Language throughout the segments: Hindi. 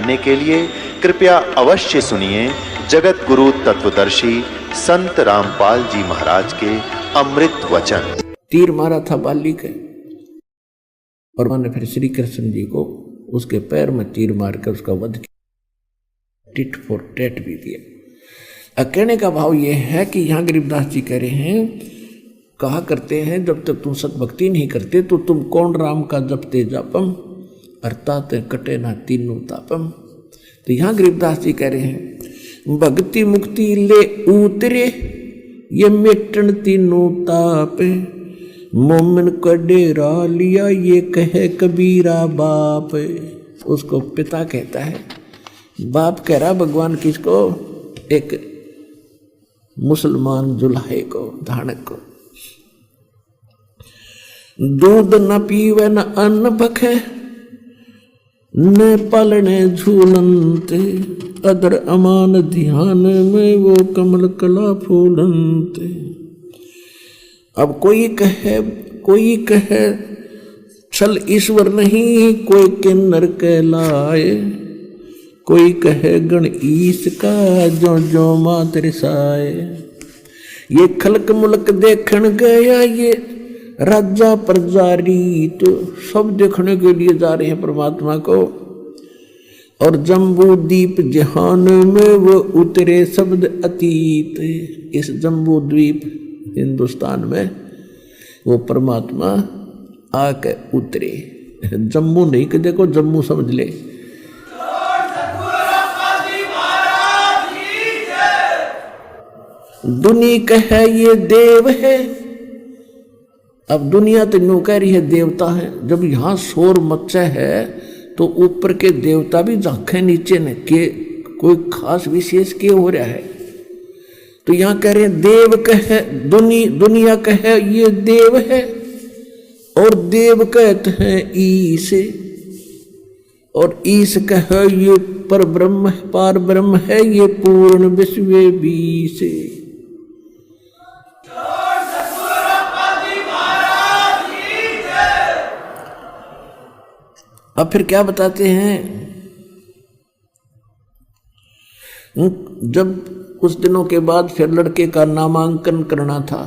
जानने के लिए कृपया अवश्य सुनिए जगत गुरु तत्वदर्शी संत रामपाल जी महाराज के अमृत वचन। तीर मारा था बाली के और मैंने फिर श्री कृष्ण जी को उसके पैर में तीर मारकर उसका वध किया, टिट फॉर टैट भी दिया। कहने का भाव यह है कि यहाँ गरीबदास जी कह रहे हैं, कहा करते हैं जब तक तुम सतभक्ति नहीं करते तो तुम कौन राम का जपते जापम अर्थात कटे ना तीनों तापम। तो यहाँ गरीबदास जी कह रहे हैं भक्ति मुक्ति ले उतरे ये मिटन तीनों ताप, मोमिन का डेरा लिया ये कहे कबीरा बाप। उसको पिता कहता है, बाप कह रहा भगवान किसको, एक मुसलमान जुल्हे को, धानक को। दूध न पीवे न अन्न भखे न पलने झूलनते, अदर अमान ध्यान में वो कमल कला फूलनते। अब कोई कहे छल ईश्वर नहीं कोई किन्नर कहलाए, कोई कहे गण ईश का जो जो मात रिसाए। ये खलक मुलक देखण गया ये राजा प्रजा रीत, सब देखने के लिए जा रहे हैं परमात्मा को। और जम्बू द्वीप जहान में वो उतरे शब्द अतीत, इस जम्बू द्वीप हिंदुस्तान में वो परमात्मा आके उतरे। जम्मू नहीं कि देखो जम्मू समझ ले, दुनिया कहे ये देव है। अब दुनिया तो नो कह रही है देवता है, जब यहाँ शोर मचा है तो ऊपर के देवता भी झांके नीचे ने के कोई खास विशेष के हो रहा है। तो यहाँ कह रहे हैं देव कहे दुनिया कहे ये देव है और देव कहते हैं ईश, और ईश कहे ये पर ब्रह्म पार ब्रह्म है ये पूर्ण विश्व बीस। अब फिर क्या बताते हैं, जब कुछ दिनों के बाद फिर लड़के का नामांकन करना था।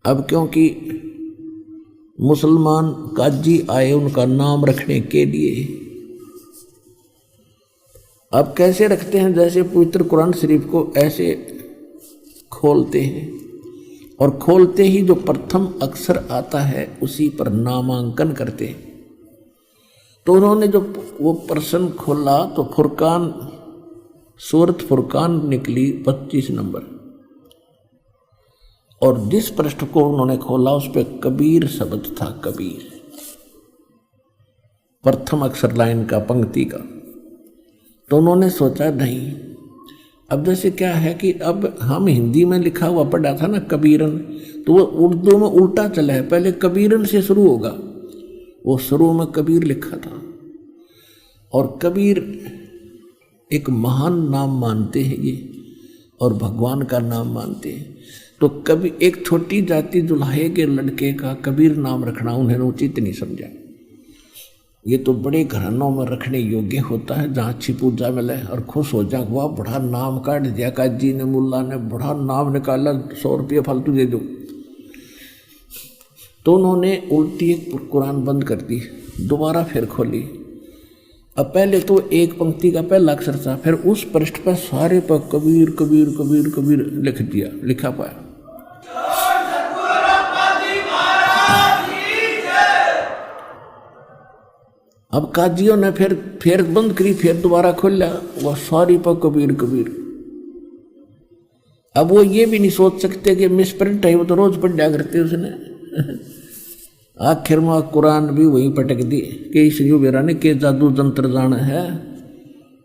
अब क्योंकि मुसलमान काजी आए उनका नाम रखने के लिए, अब कैसे रखते हैं, जैसे पवित्र कुरान शरीफ को ऐसे खोलते हैं और खोलते ही जो प्रथम अक्षर आता है उसी पर नामांकन करते हैं। तो उन्होंने जो वो प्रश्न खोला तो फुरकान, सूरत फुरकान निकली 25 नंबर, और जिस पृष्ठ को उन्होंने खोला उस पर कबीर शब्द था, कबीर प्रथम अक्षर लाइन का, पंक्ति का। तो उन्होंने सोचा नहीं, अब जैसे क्या है कि अब हम हिंदी में लिखा हुआ पढ़ा था ना कबीरन, तो वो उर्दू में उल्टा चला है, पहले कबीरन से शुरू होगा, वो शुरू में कबीर लिखा था। और कबीर एक महान नाम मानते हैं ये, और भगवान का नाम मानते हैं। तो कभी एक छोटी जाति जुल्हे के लड़के का कबीर नाम रखना उन्होंने उचित नहीं समझा। ये तो बड़े घरानों में रखने योग्य होता है, जहाँ अच्छी पूजा मिले और खुश हो जाए, वाह बड़ा नाम काट दिया काजी ने, मुल्ला ने बड़ा नाम निकाला, 100 रुपये फालतू दे दो। तो उन्होंने उल्टी एक कुरान बंद कर दी, दोबारा फिर खोली। अब पहले तो एक पंक्ति का पहला अक्षर था, फिर उस पृष्ठ पर सारे पर कबीर कबीर कबीर कबीर लिख दिया, लिखा पाया। अब काजियों ने फिर बंद करी, फिर दोबारा खोला, वह सारी पर कबीर कबीर। अब वो ये भी नहीं सोच सकते कि मिसप्रिंट है, वो तो रोज पढ़ जाया करते उसने। आखिर में कुरान भी वहीं पटक दी कि इस युवेरा ने के जादू जंत्र जाना है,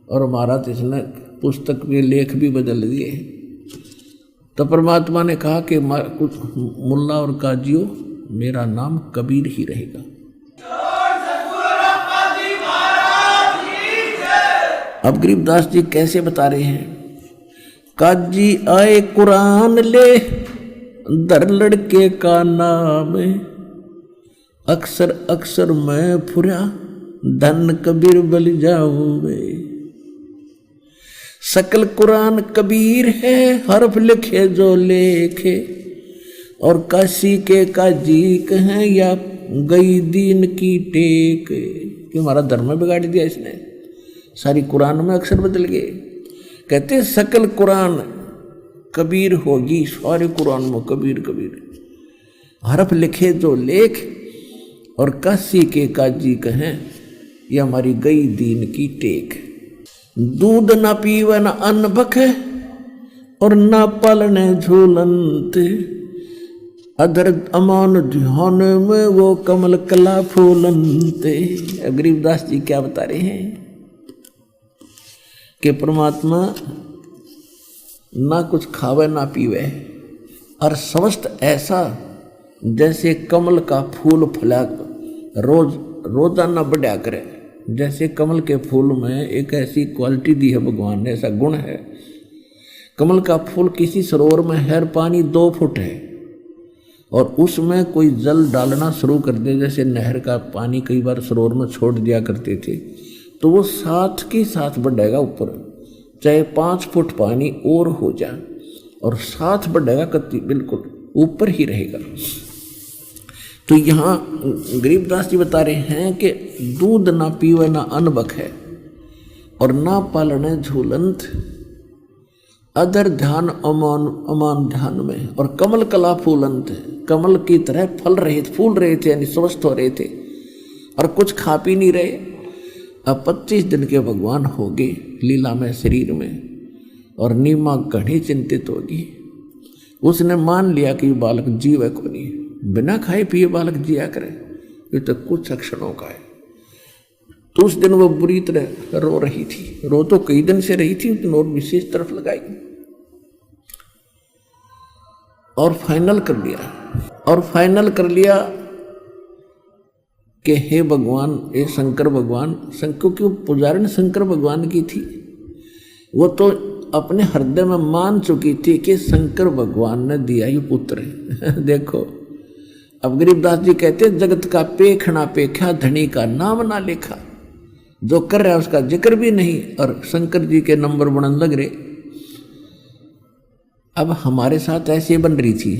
और महाराज इसने पुस्तक के लेख भी बदल दिए। तो परमात्मा ने कहा कि मुल्ला और काजियों मेरा नाम कबीर ही रहेगा। अब गरीबदास जी कैसे बता रहे हैं, काजी आए कुरान ले दर लड़के का नाम, अक्सर अक्सर मैं फुरा धन कबीर बल जाओगे। सकल कुरान कबीर है, हर्फ लिखे जो लेखे, और काशी के काजी कहें या गई दीन की टेक। कि हमारा धर्म बिगाड़ दिया इसने, सारी कुरान में अक्षर बदल गए। कहते सकल कुरान कबीर होगी, सारे कुरान में कबीर कबीर, हरफ लिखे जो लेख, और काशी के काजी कहें ये हमारी गई दीन की टेक। दूध न पीवे न अन्न बखे, और न पालने झूलंत, अधर अमान ध्यान में वो कमल कला फूलंते। गरीबदास जी क्या बता रहे हैं कि परमात्मा ना कुछ खावे ना पीवे, और समस्त ऐसा जैसे कमल का फूल फला रोजाना बढ़ा करे। जैसे कमल के फूल में एक ऐसी क्वालिटी दी है भगवान ने, ऐसा गुण है। कमल का फूल किसी सरोवर में है, पानी 2 फुट है, और उसमें कोई जल डालना शुरू कर दे, जैसे नहर का पानी कई बार सरोवर में छोड़ दिया करते थे, तो वो साथ के साथ बढ़ेगा ऊपर, चाहे 5 फुट पानी और हो जाए, और साथ बढ़ेगा, कति बिल्कुल ऊपर ही रहेगा। तो यहाँ गरीबदास जी बता रहे हैं कि दूध ना पीवे ना अन्न बखे, और ना पालने झूलंत, अदर ध्यान अमान अमान ध्यान में, और कमल कला फूलंत, कमल की तरह फल रहे थे, फूल रहे थे, यानी स्वस्थ हो रहे थे, और कुछ खा पी नहीं रहे। अब 25 दिन के भगवान हो गए लीला में शरीर में, और नीमा घनी चिंतित होगी। उसने मान लिया कि बालक जीव है को नहीं, बिना खाए पिए बालक जिया करे, ये तो कुछ क्षणों का है। तो उस दिन वो बुरी तरह रो रही थी, रो तो कई दिन से रही थी, उस दिन और विशेष तरफ लगाई, और फाइनल कर लिया कि हे भगवान, हे शंकर भगवान, क्योंकि पुजारिन शंकर भगवान की थी, वो तो अपने हृदय में मान चुकी थी कि शंकर भगवान ने दिया ये पुत्र है। देखो अब गरीबदास जी कहते जगत का पेख ना पेखा, धनी का नाम ना लेखा। जो कर रहा है उसका जिक्र भी नहीं, और शंकर जी के नंबर बनने लग रहे। अब हमारे साथ ऐसे बन रही थी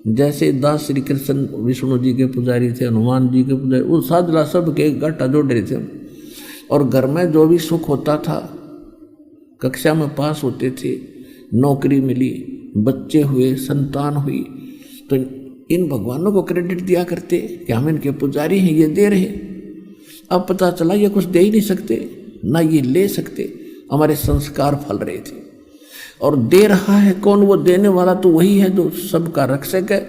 जैसे दास श्री कृष्ण विष्णु जी के पुजारी थे, हनुमान जी के पुजारी, वो साधला सब के घाटा जोड़ रहे थे। और घर में जो भी सुख होता था, कक्षा में पास होते थे, नौकरी मिली, बच्चे हुए, संतान हुई, तो इन भगवानों को क्रेडिट दिया करते कि हम इनके पुजारी हैं, ये दे रहे। अब पता चला ये कुछ दे ही नहीं सकते, ना ये ले सकते, हमारे संस्कार फल रहे थे। और दे रहा है कौन? वो देने वाला तो वही है जो सबका रक्षक है।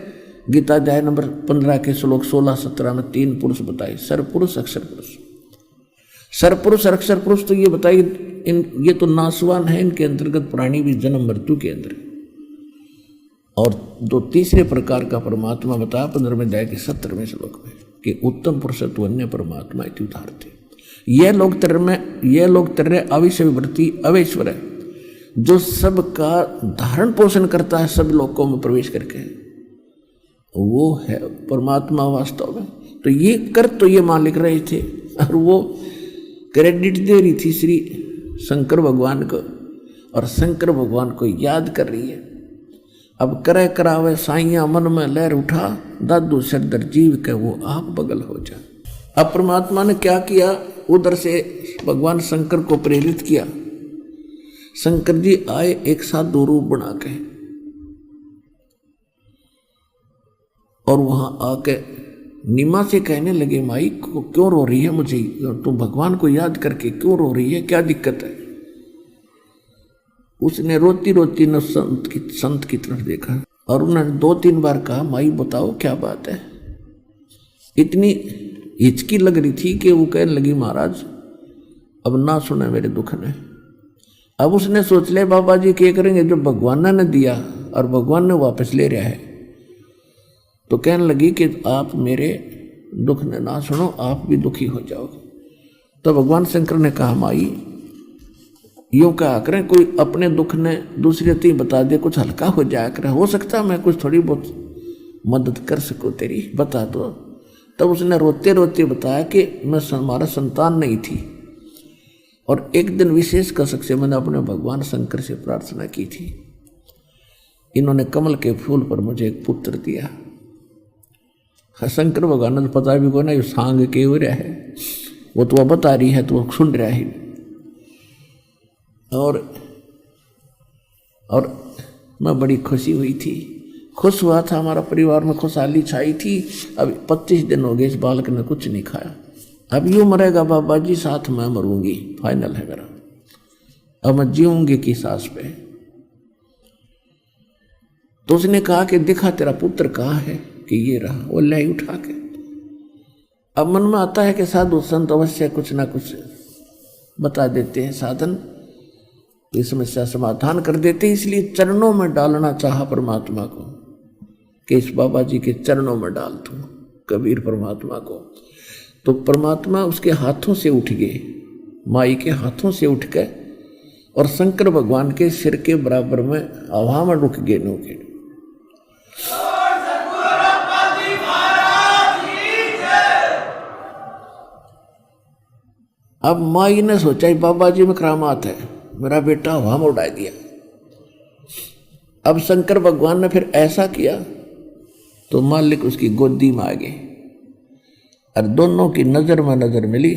गीता अध्याय नंबर 15 के श्लोक 16-17 में 3 पुरुष बताए, सरपुरुष अक्षर पुरुष। सरपुरुष और अक्षर पुरुष तो ये बताइए, ये तो नासवान है, इनके अंतर्गत प्राणी भी जन्म मृत्यु के अंदर। और दो तीसरे प्रकार का परमात्मा बताया 15वें अध्याय के 17वें श्लोक में कि उत्तम पुरुषत्व अन्य परमात्मा इति उदाहरते। यह लोग तेरे अविषयवर्ती अवेश्वर है, जो सबका धारण पोषण करता है सब लोकों में प्रवेश करके, वो है परमात्मा वास्तव में। तो ये कर तो ये मालिक रहे थे, और वो क्रेडिट दे रही थी श्री शंकर भगवान को, और शंकर भगवान को याद कर रही है। अब करे करावे साइया मन में लहर उठा, दादू सरदर जीव के वो आप बगल हो जा। अब परमात्मा ने क्या किया, उधर से भगवान शंकर को प्रेरित किया। शंकर जी आए एक साथ 2 रूप बना के, और वहां आके नीमा से कहने लगे, माई क्यों रो रही है, मुझे तुम भगवान को याद करके क्यों रो रही है, क्या दिक्कत है? उसने रोती रोती न संत की तरफ देखा, और उन्होंने 2-3 बार कहा, माई बताओ क्या बात है। इतनी हिचकी लग रही थी कि वो कहने लगी, महाराज अब ना सुने मेरे दुख ने। अब उसने सोच लिया बाबा जी क्या करेंगे, जो भगवान ने दिया और भगवान ने वापस ले रहा है। तो कहने लगी कि आप मेरे दुख ने ना सुनो, आप भी दुखी हो जाओगे। तो भगवान शंकर ने कहा, माई यूँ कहा करें, कोई अपने दुख ने दूसरे तीन बता दे, कुछ हल्का हो जाया करे। हो सकता मैं कुछ थोड़ी बहुत मदद कर सकूँ तेरी, बता दो। तब उसने रोते रोते बताया कि मैं हमारा संतान नहीं थी, और एक दिन विशेष कसक से मैंने अपने भगवान शंकर से प्रार्थना की थी, इन्होंने कमल के फूल पर मुझे एक पुत्र दिया। शंकर भगवान ने पता भी को ना ये सांग के हो रहा है, वो तो बता रही है तो वो सुन रहा है। और मैं बड़ी खुशी हुई थी, खुश हुआ था, हमारा परिवार में खुशहाली छाई थी। अब 25 दिन हो गए इस बालक ने कुछ नहीं खाया। अब यूँ मरेगा बाबा जी, साथ में मरूंगी, फाइनल है मेरा। अब मैं जीऊंगी की सांस पे। तो उसने कहा कि दिखा तेरा पुत्र कहाँ है, कि ये रहा। वो ले उठा के। अब मन में आता है कि साधु संत अवश्य कुछ ना कुछ बता देते हैं, साधन ये समस्या समाधान कर देते हैं। इसलिए चरणों में डालना चाहा परमात्मा को, कि इस बाबा जी के चरणों में डाल दूं कबीर परमात्मा को। तो परमात्मा उसके हाथों से उठ गए, माई के हाथों से उठ गए और शंकर भगवान के सिर के बराबर में हवा में रुक गए नौके। अब माई ने सोचा बाबा जी में करामात है, मेरा बेटा हवा में उड़ा दिया। अब शंकर भगवान ने फिर ऐसा किया तो मालिक उसकी गोदी में आ गए और दोनों की नजर में नजर मिली।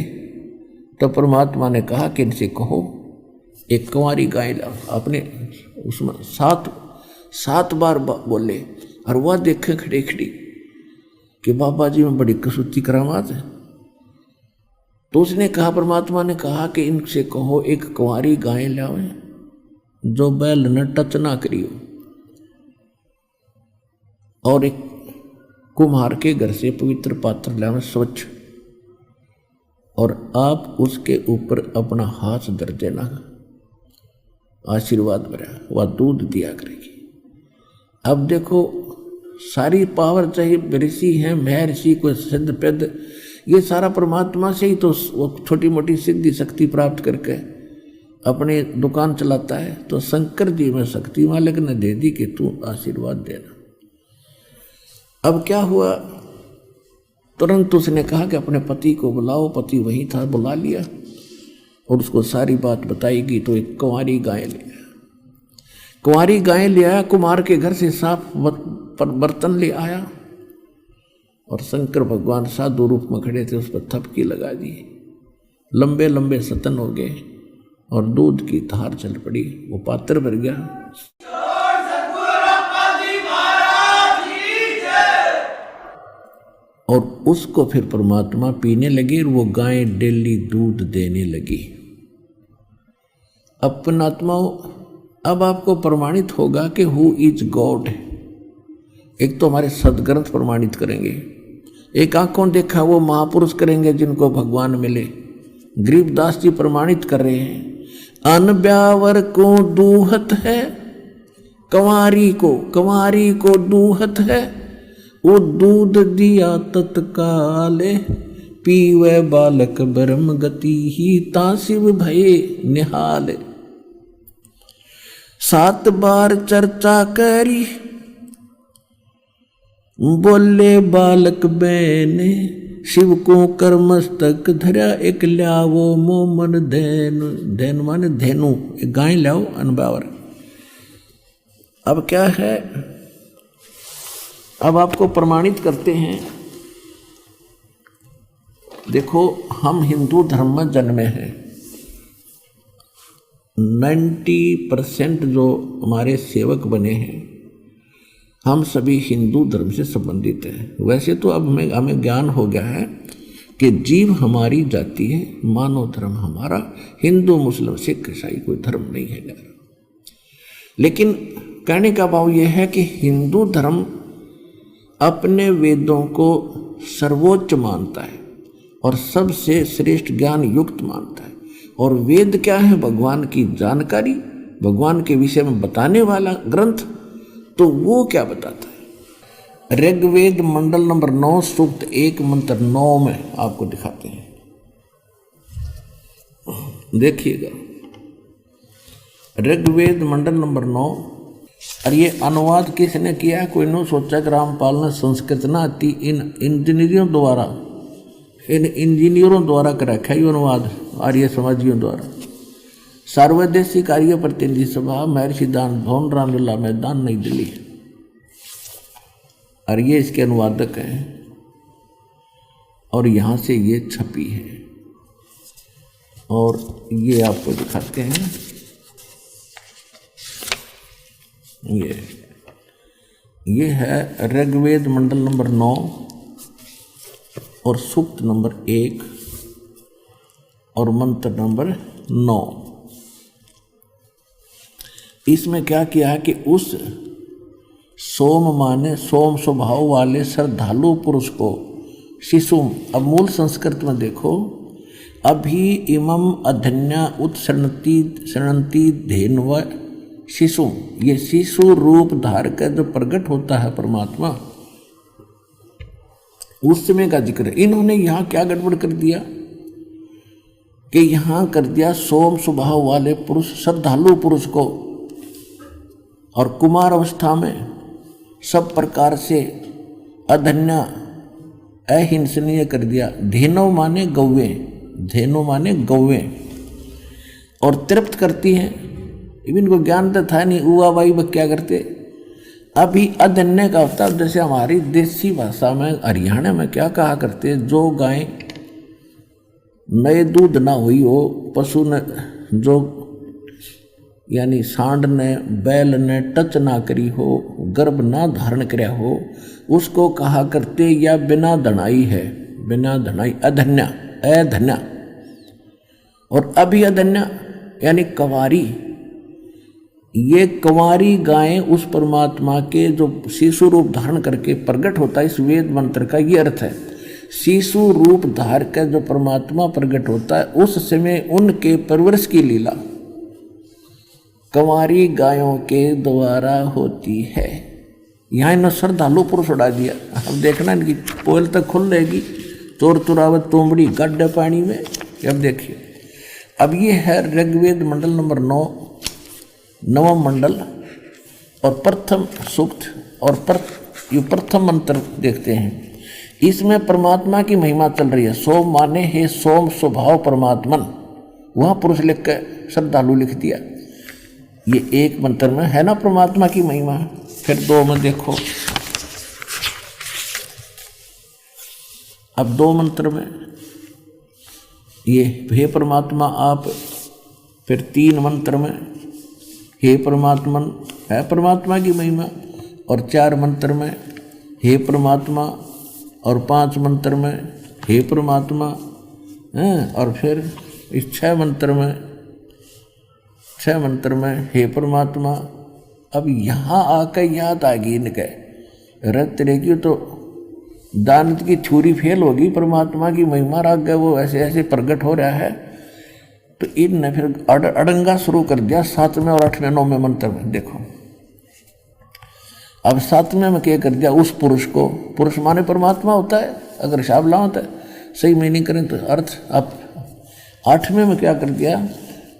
तो परमात्मा ने कहा कि इनसे कहो एक कुंवारी गाय लाओ। आपने उसमें सात बार बोले और वह देखे खड़ी खड़ी कि बाबा जी में बड़ी कसूती करामात है। तो उसने कहा, परमात्मा ने कहा कि इनसे कहो एक कुंवारी गाय लाओ जो बैल न टच ना करियो, और एक कुम्हार के घर से पवित्र पात्र लाओ स्वच्छ, और आप उसके ऊपर अपना हाथ धर देना, आशीर्वाद भरा, वह दूध दिया करेगी। अब देखो सारी पावर चाहे ऋषि हैं, महर्षि, कोई सिद्ध पेद, ये सारा परमात्मा से ही तो वो छोटी मोटी सिद्धि शक्ति प्राप्त करके अपने दुकान चलाता है। तो शंकर जी में शक्ति मालिक ने दे दी कि तू आशीर्वाद देना। अब क्या हुआ, तुरंत उसने कहा कि अपने पति को बुलाओ। पति वहीं था, बुला लिया और उसको सारी बात बताएगी। तो एक कुंवारी गाय ले आया, कुंवारी गाय ले आया, कुमार के घर से साफ बर्तन ले आया और शंकर भगवान साधु रूप में खड़े थे, उस पर थपकी लगा दी। लंबे लंबे सतन हो गए और दूध की धार चल पड़ी, वो पात्र भर गया। और उसको फिर परमात्मा पीने लगे और वो गाय डेली दूध देने लगी। अपन आत्माओं, अब आपको प्रमाणित होगा कि हु इज गॉड। एक तो हमारे सदग्रंथ प्रमाणित करेंगे, एक आंखों देखा वो महापुरुष करेंगे जिनको भगवान मिले। गरीबदास जी प्रमाणित कर रहे हैं, अन ब्यावर को दूहत है, कंवारी को दूहत है, वो दूध दिया तत्काले, पीवे बालक ब्रह्म गति ही ताशिव भये निहाल। 7 बार चर्चा करी, बोले बालक बैने, शिव को कर मस्तक धरा, एक ल्यावो मोमन धैनु माने धेनु, एक गाय लाओ अनबावर। अब क्या है, अब आपको प्रमाणित करते हैं। देखो हम हिंदू धर्म में जन्मे हैं, 90% जो हमारे सेवक बने हैं हम सभी हिंदू धर्म से संबंधित हैं। वैसे तो अब हमें ज्ञान हो गया है कि जीव हमारी जाति है, मानव धर्म हमारा, हिंदू मुस्लिम सिख ईसाई कोई धर्म नहीं है। लेकिन कहने का भाव यह है कि हिंदू धर्म अपने वेदों को सर्वोच्च मानता है और सबसे श्रेष्ठ ज्ञान युक्त मानता है। और वेद क्या है, भगवान की जानकारी, भगवान के विषय में बताने वाला ग्रंथ। तो वो क्या बताता है, ऋग्वेद मंडल नंबर 9 सूक्त 1 मंत्र 9 में आपको दिखाते हैं, देखिएगा। ऋग्वेद मंडल नंबर 9 और ये अनुवाद किसने किया? कोई ने सोचा कि रामपाल ने संस्कृत ना आती, इन इंजीनियरों द्वारा कर रखा ये अनुवाद आर्य समाजियों द्वारा। सर्वदेशी कार्य प्रतिनिधि सभा, महर्षि दान भवन, रामलीला मैदान, नई दिल्ली। और ये इसके अनुवादक हैं और यहाँ से ये छपी है। और ये आपको दिखाते हैं, ये है ऋग्वेद मंडल नंबर 9 और सूक्त नंबर 1 और मंत्र नंबर 9। इसमें क्या किया है कि उस सोम माने सोम स्वभाव वाले श्रद्धालु पुरुष को शिशुम, अब मूल संस्कृत में देखो, अभी इमम अधन्या उत्सरणती धेन्व शिशु, ये शिशु रूप धार कर जो प्रकट होता है परमात्मा, उस समय का जिक्र है। इन्होंने यहाँ क्या गड़बड़ कर दिया कि यहाँ कर दिया सोम स्वभाव वाले पुरुष, श्रद्धालु पुरुष को, और कुमार अवस्था में सब प्रकार से अधन्या अहिंसनीय कर दिया। धेनो माने गौवे, धेनो माने गौवे, और तृप्त करती हैं। इनको ज्ञान तो था नहीं, उवा बाई वह क्या करते। अभी अधन्य का होता है, जैसे हमारी देसी भाषा में हरियाणा में क्या कहा करते, जो गाय नए दूध ना हुई हो, पशु ने जो यानी सांड ने बैल ने टच ना करी हो, गर्भ ना धारण कराया हो, उसको कहा करते या बिना धनाई है, बिना धनाई अधन्या, अधन्या। और अभी अधन्या यानी कंवारी, ये कंवारी गायें उस परमात्मा के जो शिशु रूप धारण करके प्रकट होता है, इस वेद मंत्र का ये अर्थ है। शिशु रूप धार कर जो परमात्मा प्रकट होता है, उस समय उनके परवरिश की लीला कंवारी गायों के द्वारा होती है। यहाँ इन्होंने श्रद्धालु पुरुष उड़ा दिया। अब देखना इनकी पोल तक खुल रहेगी, चोर चुरावत तोमड़ी गड्ढे पानी में। अब देखिए, अब ये है ऋग्वेद मंडल नंबर 9, नवम मंडल और प्रथम सूक्त और प्रथम मंत्र देखते हैं। इसमें परमात्मा की महिमा चल रही है। सोम माने हे सोम स्वभाव परमात्मन, वह पुरुष लिख के श्रद्धालु लिख दिया। ये एक मंत्र में है ना परमात्मा की महिमा। फिर 2 में देखो, अब 2 मंत्र में ये हे परमात्मा आप, फिर 3 मंत्र में हे परमात्मन है परमात्मा की महिमा, और 4 मंत्र में हे परमात्मा, और 5 मंत्र में हे परमात्मा, और फिर इस 6 मंत्र में हे परमात्मा। अब यहाँ आकर याद आ गई इनके, रत रहेगी तो दानत की छुरी फेल होगी, परमात्मा की महिमा राग गए, वो ऐसे ऐसे प्रकट हो रहा है। तो इनने फिर अड़ंगा शुरू कर दिया 7वें और 8वें 9वें मंत्र में। देखो अब 7वें में क्या कर दिया, उस पुरुष को, पुरुष माने परमात्मा होता है, अगर शाबला होता है सही मीनिंग करें तो अर्थ। अब 8वें में क्या कर दिया,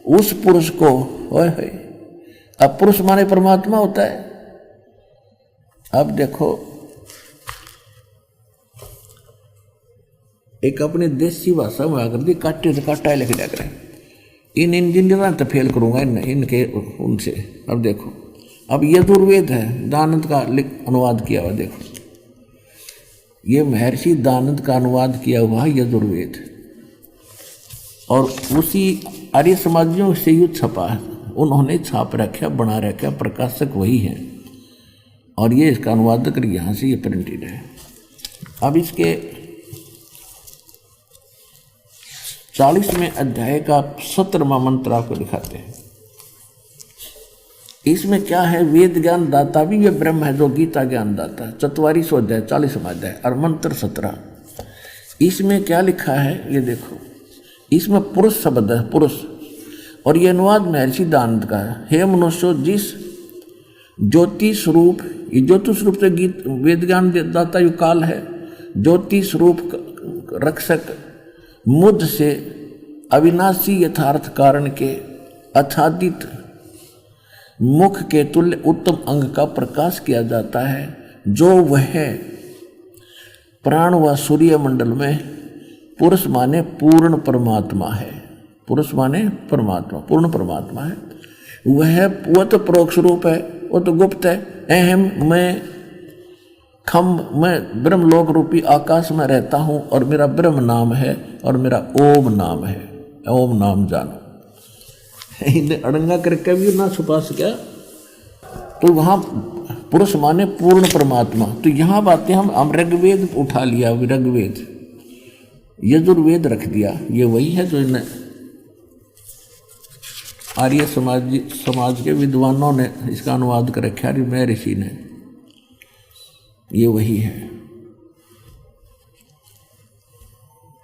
उस पुरुष को, होए अब पुरुष माने परमात्मा होता है। अब देखो एक अपने देसी भाषा में आकर दी, काटे से काटा लिख दिया करें। इन इंजीनियर तो फेल करूंगा इनके उनसे। अब देखो, अब यजुर्वेद है, दानंद का अनुवाद किया हुआ। देखो ये महर्षि दानंद का अनुवाद किया हुआ है यजुर्वेद, और उसी आर्य समाजियों से युद्ध छपा है, उन्होंने छाप रखा, बना रखा, प्रकाशक वही है, और ये इसका अनुवादक यहाँ से ये प्रिंटेड है। अब इसके 40वें अध्याय का 17वां मंत्र आपको दिखाते हैं। इसमें क्या है, वेद ज्ञान दाता भी ये ब्रह्म है जो गीता ज्ञान दाता है। 44वां अध्याय 40वां अध्याय और मंत्र 17। इसमें क्या लिखा है ये देखो, इसमें पुरुष शब्द है, पुरुष, और ये अनुवाद महर्षि दानंद का है। हे मनुष्य, जिस ज्योति स्वरूप, ये ज्योति स्वरूप से गीत वेद ज्ञान दाता यु काल है, ज्योति स्वरूप रक्षक मुझ से अविनाशी यथार्थ कारण के आच्छादित मुख के तुल्य उत्तम अंग का प्रकाश किया जाता है, जो वह प्राण व सूर्य मंडल में पुरुष माने पूर्ण परमात्मा है। पुरुष माने परमात्मा, पूर्ण परमात्मा है। वह तो परोक्ष रूप है, वो तो गुप्त है। अहम मैं मैं ब्रह्मलोक रूपी आकाश में रहता हूँ और मेरा ब्रह्म नाम है और मेरा ओम नाम है। ओम नाम जानो। इन्हें अड़ंगा करके भी ना छुपा सका। तो वहाँ पुरुष माने पूर्ण परमात्मा। तो यहाँ बातें हम ऋग्वेद उठा लिया, ऋग्वेद यजुर्वेद रख दिया। ये वही है जो इन्हें आर्य समाज के विद्वानों ने इसका अनुवाद कर रखा है, मैं ऋषि ने। ये वही है।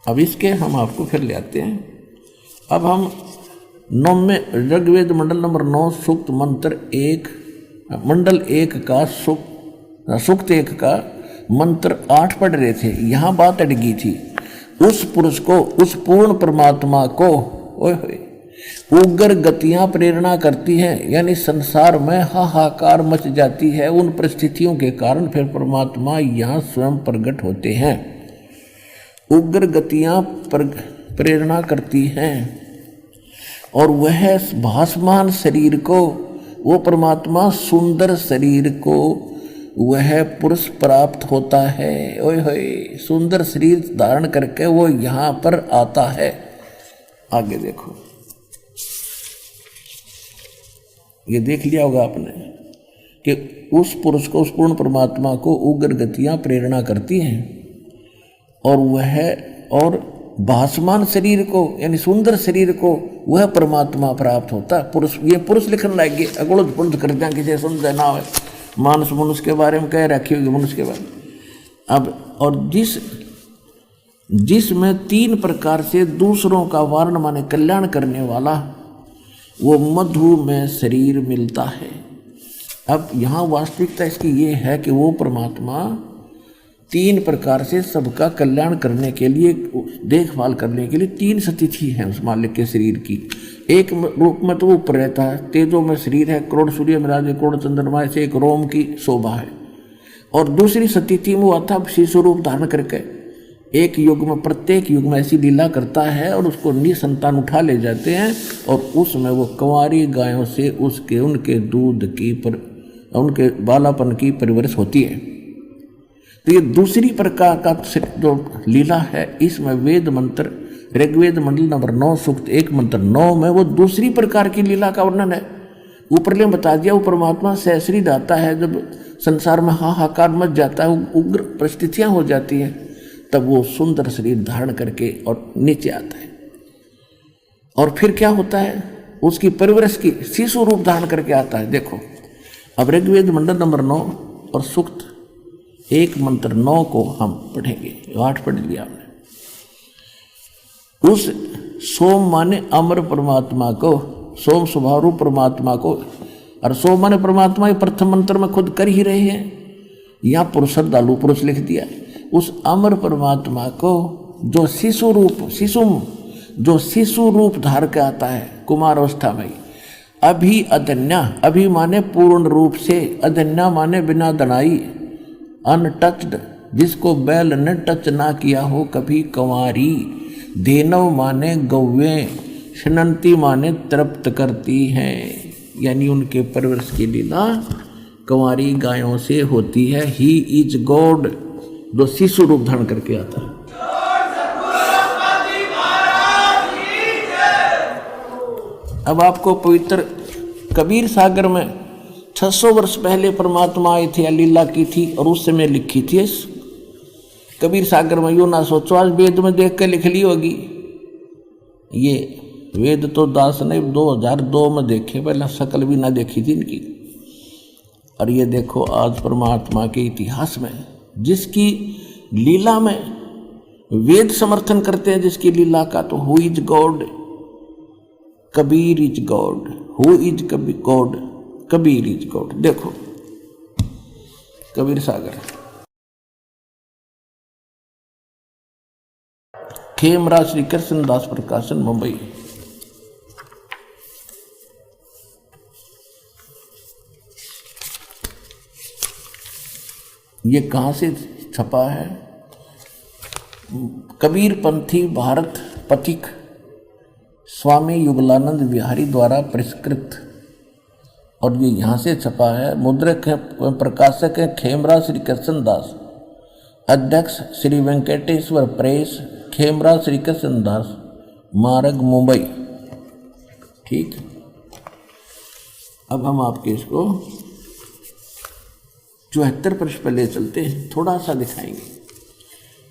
अब इसके हम आपको फिर ले आते हैं। अब हम 9वें ऋग्वेद मंडल नंबर 9 सूक्त मंत्र 1 मंडल 1 का सूक्त 1 का मंत्र 8 पढ़ रहे थे। यहाँ बात अड़गी थी। उस पुरुष को, उस पूर्ण परमात्मा को उग्र गतियां प्रेरणा करती हैं, यानी संसार में हाहाकार मच जाती है। उन परिस्थितियों के कारण फिर परमात्मा यहाँ स्वयं प्रकट होते हैं। उग्र गतियां प्रेरणा करती हैं और वह भासमान शरीर को, वो परमात्मा सुंदर शरीर को वह पुरुष प्राप्त होता है। ओए होए, सुंदर शरीर धारण करके वो यहाँ पर आता है। आगे देखो, ये देख लिया होगा आपने कि उस पुरुष को, उस पूर्ण परमात्मा को उग्र गतियां प्रेरणा करती हैं और भासमान शरीर को, यानी सुंदर शरीर को वह परमात्मा प्राप्त होता है। पुरुष, ये पुरुष लिखने लगे, अगुड़ पुंज कर दें किसी सुंदर ना हो। मानस मनुष्य के बारे में कह रखी होगी, मनुष्य के बारे में। अब और जिसमें 3 प्रकार से दूसरों का वारण माने कल्याण करने वाला वो मधु में शरीर मिलता है। अब यहाँ वास्तविकता इसकी ये है कि वो परमात्मा 3 प्रकार से सबका कल्याण करने के लिए, देखभाल करने के लिए 3 स्थिति है उस मालिक के शरीर की। एक रूप में तो वो ऊपर रहता है, तेजो में शरीर है, करोड़ सूर्य में राजे, करोड़ चंद्रमा से एक रोम की शोभा है। और दूसरी स्थिति में वो आता शिशु रूप धारण करके एक युग में, प्रत्येक युग में ऐसी लीला करता है और उसको निसंतान उठा ले जाते हैं और उसमें वो कुंवारी गायों से उनके दूध की उनके बालापन की परवरिश होती है। तो ये दूसरी प्रकार का जो लीला है, इसमें वेद मंत्र ऋग्वेद मंडल नंबर 9 सूक्त 1 मंत्र 9 में वो दूसरी प्रकार की लीला का वर्णन है। ऊपरले बता दिया, वो परमात्मा सहस्री दाता है। जब संसार में हाहाकार मच जाता है, उग्र परिस्थितियां हो जाती हैं, तब वो सुंदर शरीर धारण करके और नीचे आता है। और फिर क्या होता है, उसकी परवरिश की शिशु रूप धारण करके आता है। देखो, अब ऋग्वेद मंडल नंबर 9 और सूक्त 1 मंत्र 9 को हम पढ़ेंगे। 8 पढ़ लिया हमने। उस सोम माने अमर परमात्मा को, सोम स्वभाव रूप परमात्मा को, और सोम माने परमात्मा, ये प्रथम मंत्र में खुद कर ही रहे हैं। यहाँ पुरुष श्रद्धालु पुरुष लिख दिया। उस अमर परमात्मा को जो शिशु रूप धार के आता है कुमार अवस्था में, अभी अदन्या, अभी माने पूर्ण रूप से, अदन्या माने बिना दनाई, अनटच्ड, जिसको बैल ने टच ना किया हो कभी कंवारी, धेनव माने गौवे, शनंती माने तृप्त करती हैं, यानी उनके परवरिश की लीला कंवारी गायों से होती है। ही इज गॉड, जो शिशु रूप धारण करके आता है। अब आपको पवित्र कबीर सागर में 600 वर्ष पहले परमात्मा आए थे, लीला की थी और उस समय लिखी थी। कबीर सागर में यूं ना सोचो आज वेद में देख के लिख ली होगी। ये वेद तो दास ने 2002 में देखे, पहले शकल भी ना देखी थी इनकी। और ये देखो आज परमात्मा के इतिहास में, जिसकी लीला में वेद समर्थन करते हैं, जिसकी लीला का, तो who is God, Kabir is God, who is God, Kabir is God. देखो कबीर सागर, खेमराज श्री कृष्णदास प्रकाशन, मुंबई। ये कहाँ से छपा है? कबीर पंथी भारत पथिक स्वामी युगलानंद विहारी द्वारा परिष्कृत, और ये यहाँ से छपा है। मुद्रक है, प्रकाशक है खेमरा श्री कृष्ण दास, अध्यक्ष श्री वेंकटेश्वर प्रेस, खेमरा श्री कृष्ण दास मार्ग, मुंबई। ठीक, अब हम आपके इसको 74 पृष्ठ पर ले चलते हैं, थोड़ा सा दिखाएंगे।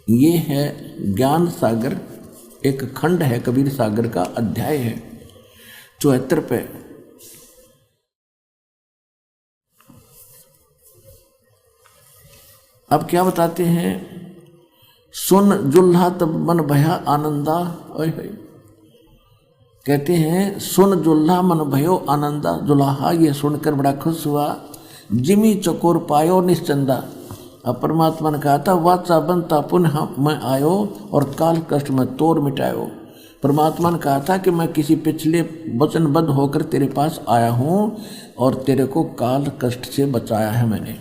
ये है ज्ञान सागर, एक खंड है कबीर सागर का, अध्याय है 74 पे। अब क्या बताते हैं? सुन जुल्हा तब मन भया आनंदा। ओए होए, कहते हैं सुन जुल्हा मन भयो आनंदा। जुल्हा ये सुनकर बड़ा खुश हुआ। जिमी चकोर पायो निश्चंदा। अब परमात्मा ने कहा था वाचा बनता पुनः मैं आयो और काल कष्ट में तोड़ मिटायो। परमात्मा ने कहा था कि मैं किसी पिछले वचनबद्ध होकर तेरे पास आया हूँ और तेरे को काल कष्ट से बचाया है मैंने।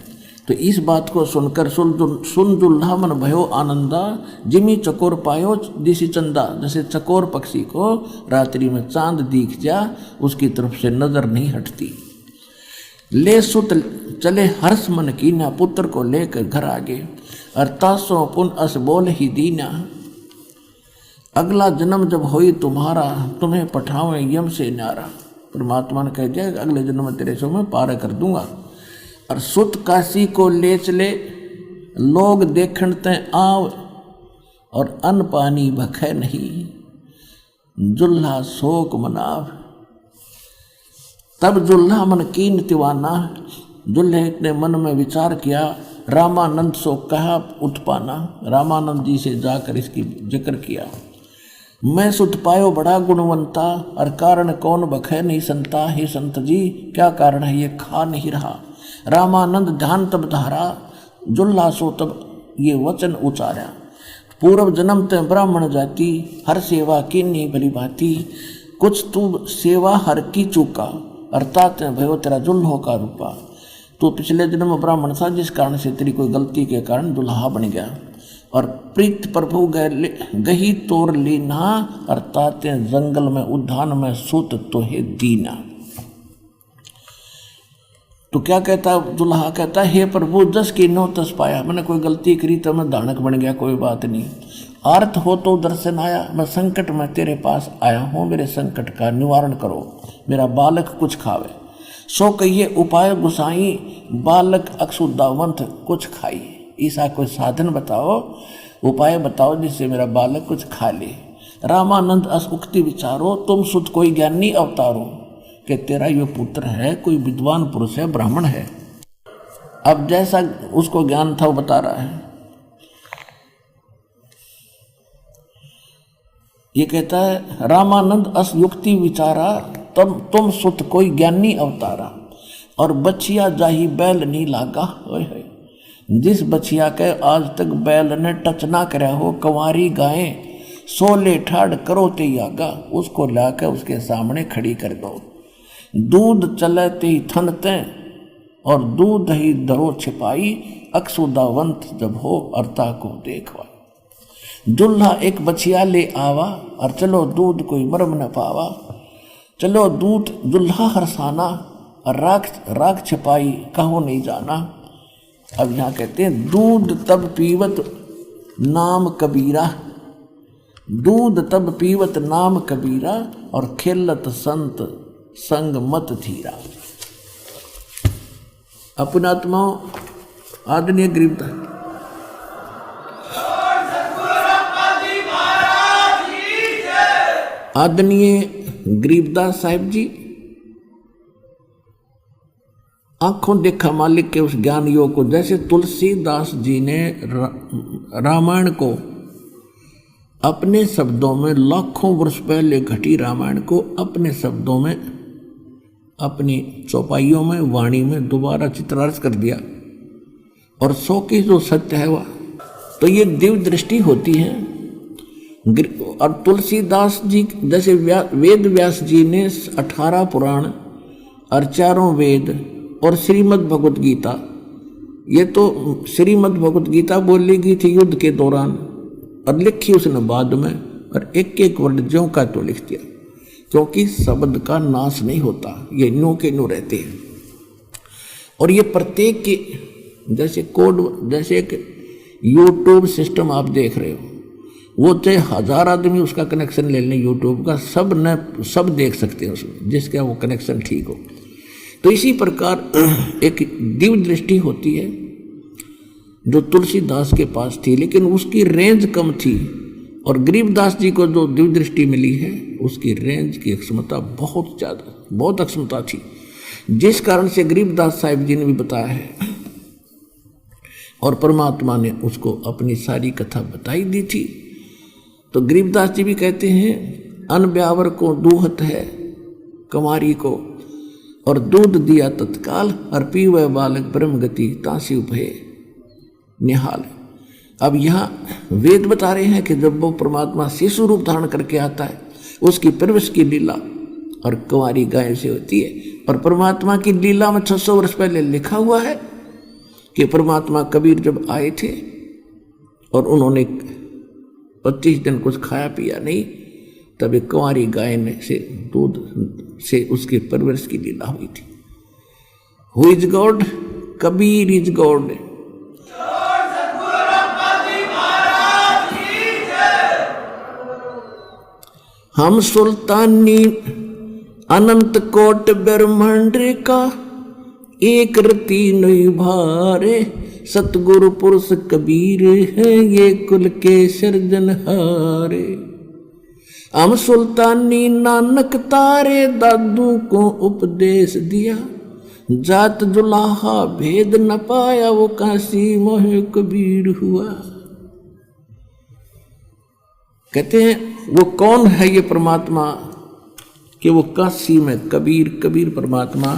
तो इस बात को सुनकर सुन जुल्हा मन भयो आनंदा। जिमी चकोर पायो दिशी चंदा। जैसे चकोर पक्षी को रात्रि में चांद दिख जा, उसकी तरफ से नजर नहीं हटती। ले सुत चले हर्ष मन कीना। पुत्र को लेकर घर आगे, अरतासों पुन अस बोल ही दीना। अगला जन्म जब होई तुम्हारा, तुम्हें पठावे यम से न्यारा। परमात्मा ने कह दिया अगले जन्म में तेरे से मैं पार कर दूंगा। और सुत काशी को ले चले, लोग देखण तय आव, और अन्न पानी भखे नहीं, जुल्हा शोक मनाव। तब जुल्हा मन कीन तिवाना। जुल्हे ने मन में विचार किया, रामानंद सो कहा उत्पाना। रामानंद जी से जाकर इसकी जिक्र किया। मैं सुत पायो बड़ा गुणवंता, और कारण कौन बखे नहीं संता। हे संत जी क्या कारण है, ये खा नहीं रहा। रामानंद ध्यान तब धारा, जुल्हा सो तब ये वचन उचारा। पूर्व जन्म ते ब्राह्मण जाति, हर सेवा की नहीं भली भांति। कुछ तू सेवा हर की चूका, अर्थात भयो तेरा जुल्हो का रूपा। तो पिछले जन्म में ब्राह्मण था, जिस कारण से तेरी कोई गलती के कारण दुल्हा बन गया। और प्रीत प्रभु गही तोर लीना, अर्थात जंगल में उद्यान में सुत तोहे दीना। तो क्या कहता दुल्हा? कहता हे प्रभु जस की नो तस पाया। मैंने कोई गलती करी तो मैं दानक बन गया, कोई बात नहीं। आर्थ हो तो दर्शन आया, मैं संकट में तेरे पास आया हूँ, मेरे संकट का निवारण करो, मेरा बालक कुछ खावे। सो कहिए उपाय गुसाई, बालक अक्षुदावंत कुछ खाई। ऐसा कोई साधन बताओ, उपाय बताओ जिससे मेरा बालक कुछ खा ले। रामानंद अस उक्ति विचारो, तुम सुध कोई ज्ञानी अवतारो। कि तेरा ये पुत्र है, कोई विद्वान पुरुष है, ब्राह्मण है। अब जैसा उसको ज्ञान था वो बता रहा है। ये कहता है रामानंद अस युक्ति विचारा, तब तुम सुत कोई ज्ञानी अवतारा। और बछिया जाही बैल नहीं लागा। जिस बछिया के आज तक बैल ने टच ना कराया हो, कंवारी गायें सोले ठाड़ करो ते आगा, उसको लाकर उसके सामने खड़ी कर दो। दूध चले ते ही थनते, और दूध ही दरो छिपाई, अक्षुदावंत जब हो अर्ता को देखवा। दुल्हा एक बछिया ले आवा, और चलो दूध कोई मर्म न पावा। चलो दूध दुल्हा हरसाना, और राख छिपाई कहो नहीं जाना। अब यहाँ कहते हैं दूध तब पीवत नाम कबीरा। दूध तब पीवत नाम कबीरा, और खेलत संत संग मत धीरा। अपनात्माओं आदरणीय गरीबता, आदरणीय गरीबदास साहिब जी आंखों देखा मालिक के उस ज्ञान योग को, जैसे तुलसीदास जी ने रामायण को अपने शब्दों में, लाखों वर्ष पहले घटी रामायण को अपने शब्दों में, अपनी चौपाइयों में, वाणी में दोबारा चित्रार्थ कर दिया। और 100 की जो सत्य है वह, तो ये दिव्य दृष्टि होती है। और तुलसीदास जी जैसे वेद व्यास जी ने 18 पुराण और 4 वेद और श्रीमद् भगवत गीता ये तो श्रीमद् भगवत गीता बोली गई थी युद्ध के दौरान, और लिखी उसने बाद में, और एक एक वर्ड ज्यों का तो लिख दिया, क्योंकि शब्द का नाश नहीं होता, ये न्यू के न्यू रहते हैं। और ये प्रत्येक के जैसे कोड, जैसे एक यूट्यूब सिस्टम आप देख रहे हो, वो चाहे 1000 आदमी उसका कनेक्शन ले लें यूट्यूब का, सब देख सकते हैं उसमें, जिसका वो कनेक्शन ठीक हो। तो इसी प्रकार एक दिव्य दृष्टि होती है जो तुलसीदास के पास थी, लेकिन उसकी रेंज कम थी, और गरीबदास जी को जो दिव्य दृष्टि मिली है उसकी रेंज की अक्षमता बहुत ज़्यादा, बहुत अक्षमता थी, जिस कारण से गरीबदास साहिब जी ने भी बताया है, और परमात्मा ने उसको अपनी सारी कथा बताई दी थी। तो गरीबदास जी भी कहते हैं, अन ब्यावर को दूहत है कमारी को, और दूध दिया तत्काल, और पीवे बालक ब्रह्म गति तासी भय निहाल। अब यहाँ वेद बता रहे हैं कि जब वो परमात्मा शिशु रूप धारण करके आता है, उसकी परवरिश की लीला और कुंवारी गाय से होती है। और परमात्मा की लीला में 600 वर्ष पहले लिखा हुआ है कि परमात्मा कबीर जब आए थे और उन्होंने 25 दिन कुछ खाया पिया नहीं, तब एक कुंवारी गाय ने से दूध से उसकी परवरिश की लीला हुई थी। Who is God? Kabir is God. हम सुल्तानी अनंत कोट ब्रह्मांड का, एक रति नहीं भारे, सतगुरु पुरुष कबीर है ये कुल के सृजनहारे। हम सुल्तानी नानक तारे, दादू को उपदेश दिया, जात जुलाहा भेद न पाया, वो काशी मोह कबीर हुआ। कहते हैं वो कौन है ये परमात्मा, कि वो काशी में कबीर परमात्मा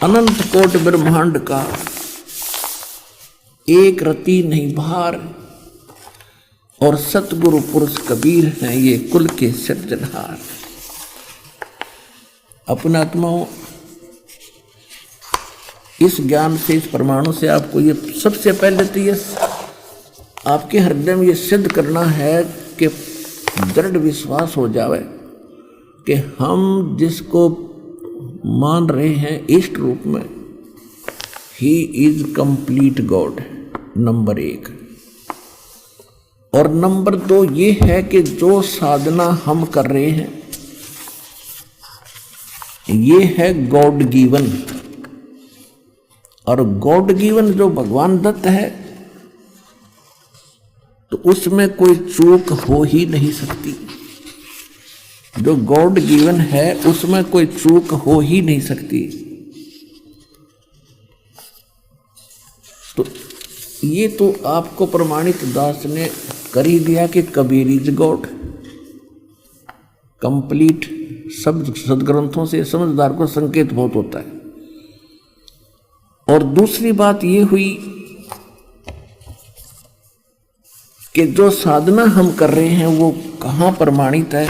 अनंत कोट ब्रह्मांड का एक रति नहीं भार, और सतगुरु पुरुष कबीर हैं ये कुल के सृजनहार। अपने आत्माओं, इस ज्ञान से, इस प्रमाणों से आपको ये सबसे पहले तो ये आपके हृदय में ये सिद्ध करना है कि दृढ़ विश्वास हो जावे कि हम जिसको मान रहे हैं इष्ट रूप में, he is complete God, number 1। और नंबर 2 ये है कि जो साधना हम कर रहे हैं ये है गॉड गिवन, और गॉड गिवन जो भगवान दत्त है तो उसमें कोई चूक हो ही नहीं सकती। जो गॉड गिवन है उसमें कोई चूक हो ही नहीं सकती। तो ये तो आपको प्रमाणित दास ने कर ही दिया कि कबीर इज गॉड, कंप्लीट। सब सदग्रंथों से समझदार को संकेत बहुत होता है। और दूसरी बात ये हुई कि जो साधना हम कर रहे हैं वो कहाँ प्रमाणित है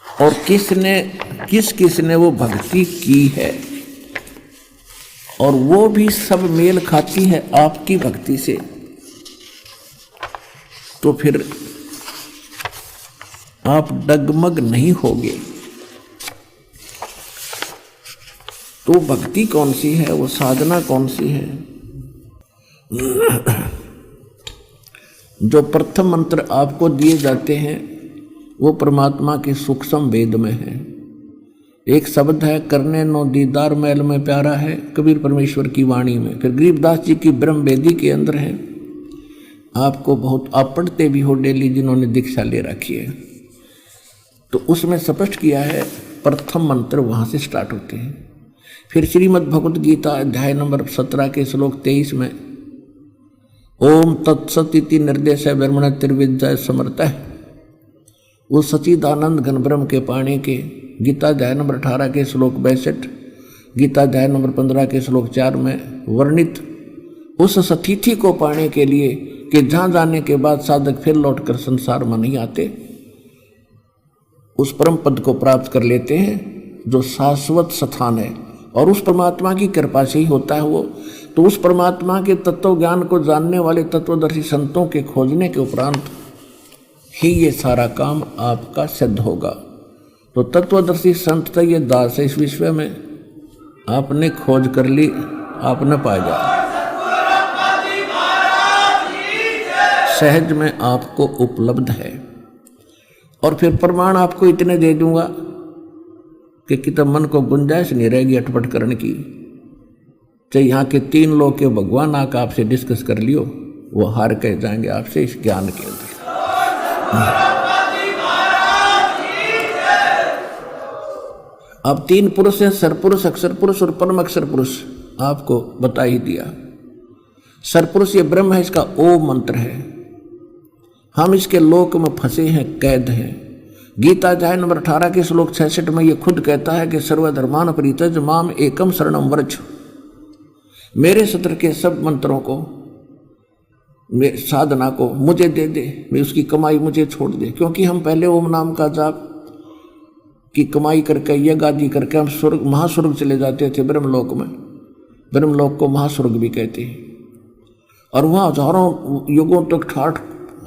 और किसने वो भक्ति की है, और वो भी सब मेल खाती है आपकी भक्ति से। तो फिर आप डगमग नहीं होगे। तो भक्ति कौन सी है, वो साधना कौन सी है? जो प्रथम मंत्र आपको दिए जाते हैं वो परमात्मा के सूक्ष्म वेद में है। एक शब्द है, करने नो दीदार मैल में प्यारा है, कबीर परमेश्वर की वाणी में। फिर गरीबदास जी की ब्रह्म वेदी के अंदर है। आपको बहुत आप पढ़ते भी हो डेली, जिन्होंने दीक्षा ले रखी है, तो उसमें स्पष्ट किया है, प्रथम मंत्र वहाँ से स्टार्ट होते हैं। फिर श्रीमद् भगवत गीता अध्याय नंबर 17 के श्लोक 23 में ओम तत्सत इति निर्देश ब्रह्मण त्रिविद्या समर्थ है, वो सचिदानंद घन ब्रह्म के पाने के गीता अध्याय नंबर 18 के श्लोक 62, गीता अध्याय नंबर 15 के श्लोक 4 में वर्णित उस सतिथि को पाने के लिए कि जहाँ जाने के बाद साधक फिर लौटकर संसार में नहीं आते, उस परम पद को प्राप्त कर लेते हैं जो शाश्वत स्थान है और उस परमात्मा की कृपा से ही होता है वो। तो उस परमात्मा के तत्व ज्ञान को जानने वाले तत्वदर्शी संतों के खोजने के उपरांत ही ये सारा काम आपका सिद्ध होगा। तो तत्वदर्शी संत तो ये दास है इस विश्व में, आपने खोज कर ली, आप न पा जाए, सहज में आपको उपलब्ध है। और फिर प्रमाण आपको इतने दे दूंगा कि कितना मन को गुंजाइश नहीं रहेगी अटपट करने की। चाहे यहाँ के 3 लोग के भगवान आकर आपसे डिस्कस कर लियो, वो हार कह जाएंगे आपसे इस ज्ञान के अंदर। अब 3 पुरुष हैं, सरपुरुष, अक्षर पुरुष और परम अक्षर पुरुष, आपको बता ही दिया। सरपुरुष ये ब्रह्म है, इसका ओम मंत्र है। हम इसके लोक में फंसे हैं, कैद हैं। गीता अध्याय नंबर 18 के श्लोक 66 में ये खुद कहता है कि सर्वधर्मान परित्यज माम एकम शरणम व्रज। मेरे सत्र के सब मंत्रों को, साधना को मुझे दे दे, मैं उसकी कमाई मुझे छोड़ दे। क्योंकि हम पहले ओम नाम का जाप की कमाई करके, यज्ञ आदि करके हम स्वर्ग, महास्वर्ग चले जाते थे ब्रह्मलोक में। ब्रह्मलोक को महास्वर्ग भी कहते हैं। और वहाँ हजारों युगों तक ठाठ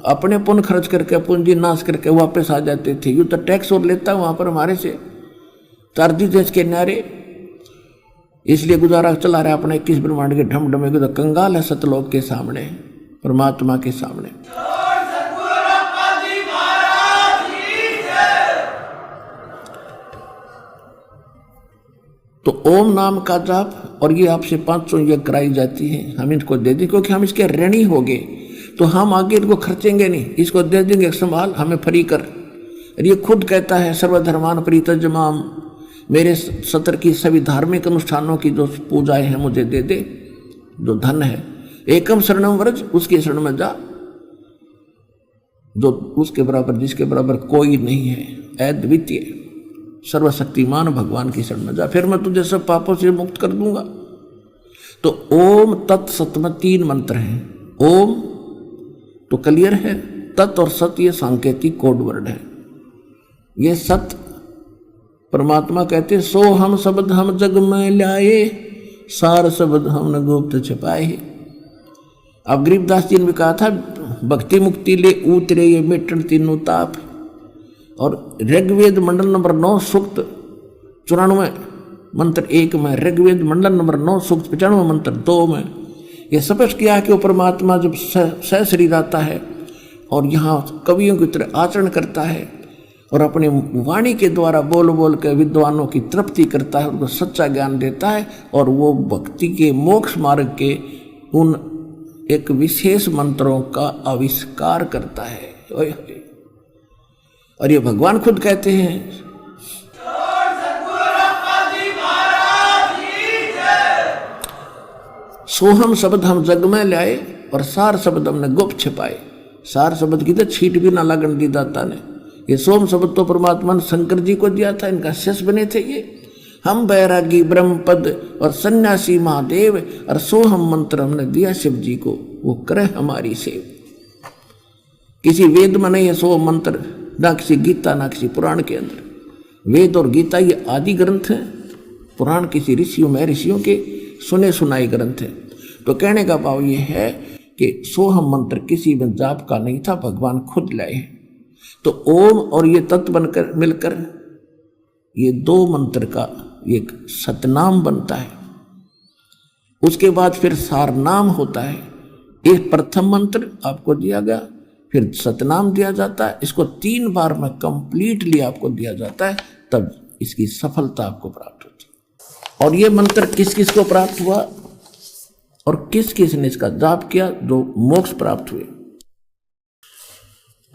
अपने पुण्य खर्च करके, पूंजी नाश करके वापस आ जाते थे। यूँ तो टैक्स और लेता वहाँ पर हमारे से तारदी देश के नारे, इसलिए गुजारा चला रहा अपने 21 ब्रह्मांड के ढमढमे को। तो कंगाल है सतलोक के सामने, परमात्मा के सामने। तो ओम नाम का जाप, और ये आपसे 500 यज्ञ कराई जाती है, हम इनको दे दें क्योंकि हम इसके ऋणी हो गए। तो हम आगे इनको खर्चेंगे नहीं, इसको दे देंगे संभाल, हमें फ्री कर। ये खुद कहता है सर्वधर्मान परित्यज माम, मेरे सत्र की सभी धार्मिक अनुष्ठानों की जो पूजाएं हैं मुझे दे दे, जो धन है। एकम शरणम व्रज, उसके शरण में जा, जो उसके बराबर, जिसके बराबर कोई नहीं है, अद्वितीय सर्वशक्तिमान भगवान की शरण में जा, फिर मैं तुझे सब पापों से मुक्त कर दूंगा। तो ओम तत् सत में 3 मंत्र हैं। ओम तो क्लियर है, तत् और सत ये सांकेतिक कोड वर्ड है। ये सत परमात्मा कहते सो हम शब्द हम जग में लाए, सार शब्द हमने गुप्त छिपाए। अब गरीबदास जी ने भी कहा था भक्ति मुक्ति ले उतरे ये मिटन तीनों ताप। और ऋग्वेद मंडल नंबर 9 सूक्त 94 मंत्र 1 में, ऋग्वेद मंडल नंबर 9 सूक्त 95 मंत्र 2 में यह स्पष्ट किया कि वो परमात्मा जब सशरीर आता है और यहाँ कवियों की तरह आचरण करता है और अपनी वाणी के द्वारा बोल बोल के विद्वानों की तृप्ति करता है, उनको सच्चा ज्ञान देता है, और वो भक्ति के मोक्ष मार्ग के उन एक विशेष मंत्रों का आविष्कार करता है। और ये भगवान खुद कहते हैं सोहम शब्द हम जग में लाए और सार शब्द हमने गुप्त छिपाए। सार शब्द की तो छीट भी ना लगन दी दाता ने। ये सोम शब्द तो परमात्मा ने शंकर जी को दिया था, इनका शिष्य बने थे ये। हम बैरागी ब्रह्मपद और सन्यासी महादेव और सोहम मंत्र हमने दिया शिव जी को, वो करे हमारी सेव। किसी वेद में नहीं है सोहम मंत्र, ना किसी गीता ना किसी पुराण के अंदर। वेद और गीता ये आदि ग्रंथ हैं, पुराण किसी ऋषियों में ऋषियों के सुने सुनाई ग्रंथ हैं। तो कहने का भाव ये है कि सोहम मंत्र किसी में जाप का नहीं था, भगवान खुद लाए हैं। तो ओम और ये तत्व बनकर मिलकर ये 2 मंत्र का एक सतनाम बनता है। उसके बाद फिर सारनाम होता है। एक प्रथम मंत्र आपको दिया गया, फिर सतनाम दिया जाता है। इसको 3 बार में कंप्लीटली आपको दिया जाता है, तब इसकी सफलता आपको प्राप्त होती है। और ये मंत्र किस किस को प्राप्त हुआ और किस किस ने इसका जाप किया, जो मोक्ष प्राप्त हुए।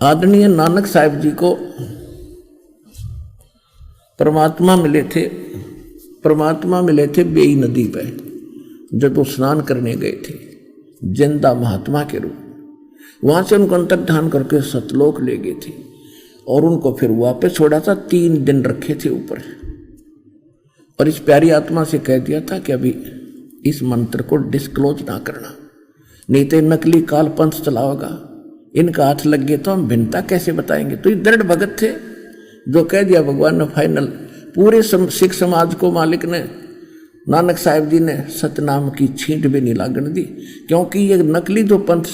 आदरणीय नानक साहिब जी को परमात्मा मिले थे बेई नदी पे, जब वो स्नान करने गए थे जिंदा महात्मा के रूप। वहां से उनको अंतर्धान करके सतलोक ले गए थे और उनको फिर वापस छोड़ा था। 3 दिन रखे थे ऊपर, और इस प्यारी आत्मा से कह दिया था कि अभी इस मंत्र को डिस्क्लोज ना करना, नहीं तो नकली काल पंथ चलाओगा। इनका हाथ लग गया तो हम भिन्नता कैसे बताएंगे। तो ये दृढ़ भगत थे, जो कह दिया भगवान ने फाइनल। पूरे सिख समाज को मालिक ने नानक साहिब जी ने सतनाम की छींट भी नहीं लागण दी, क्योंकि ये नकली जो पंथ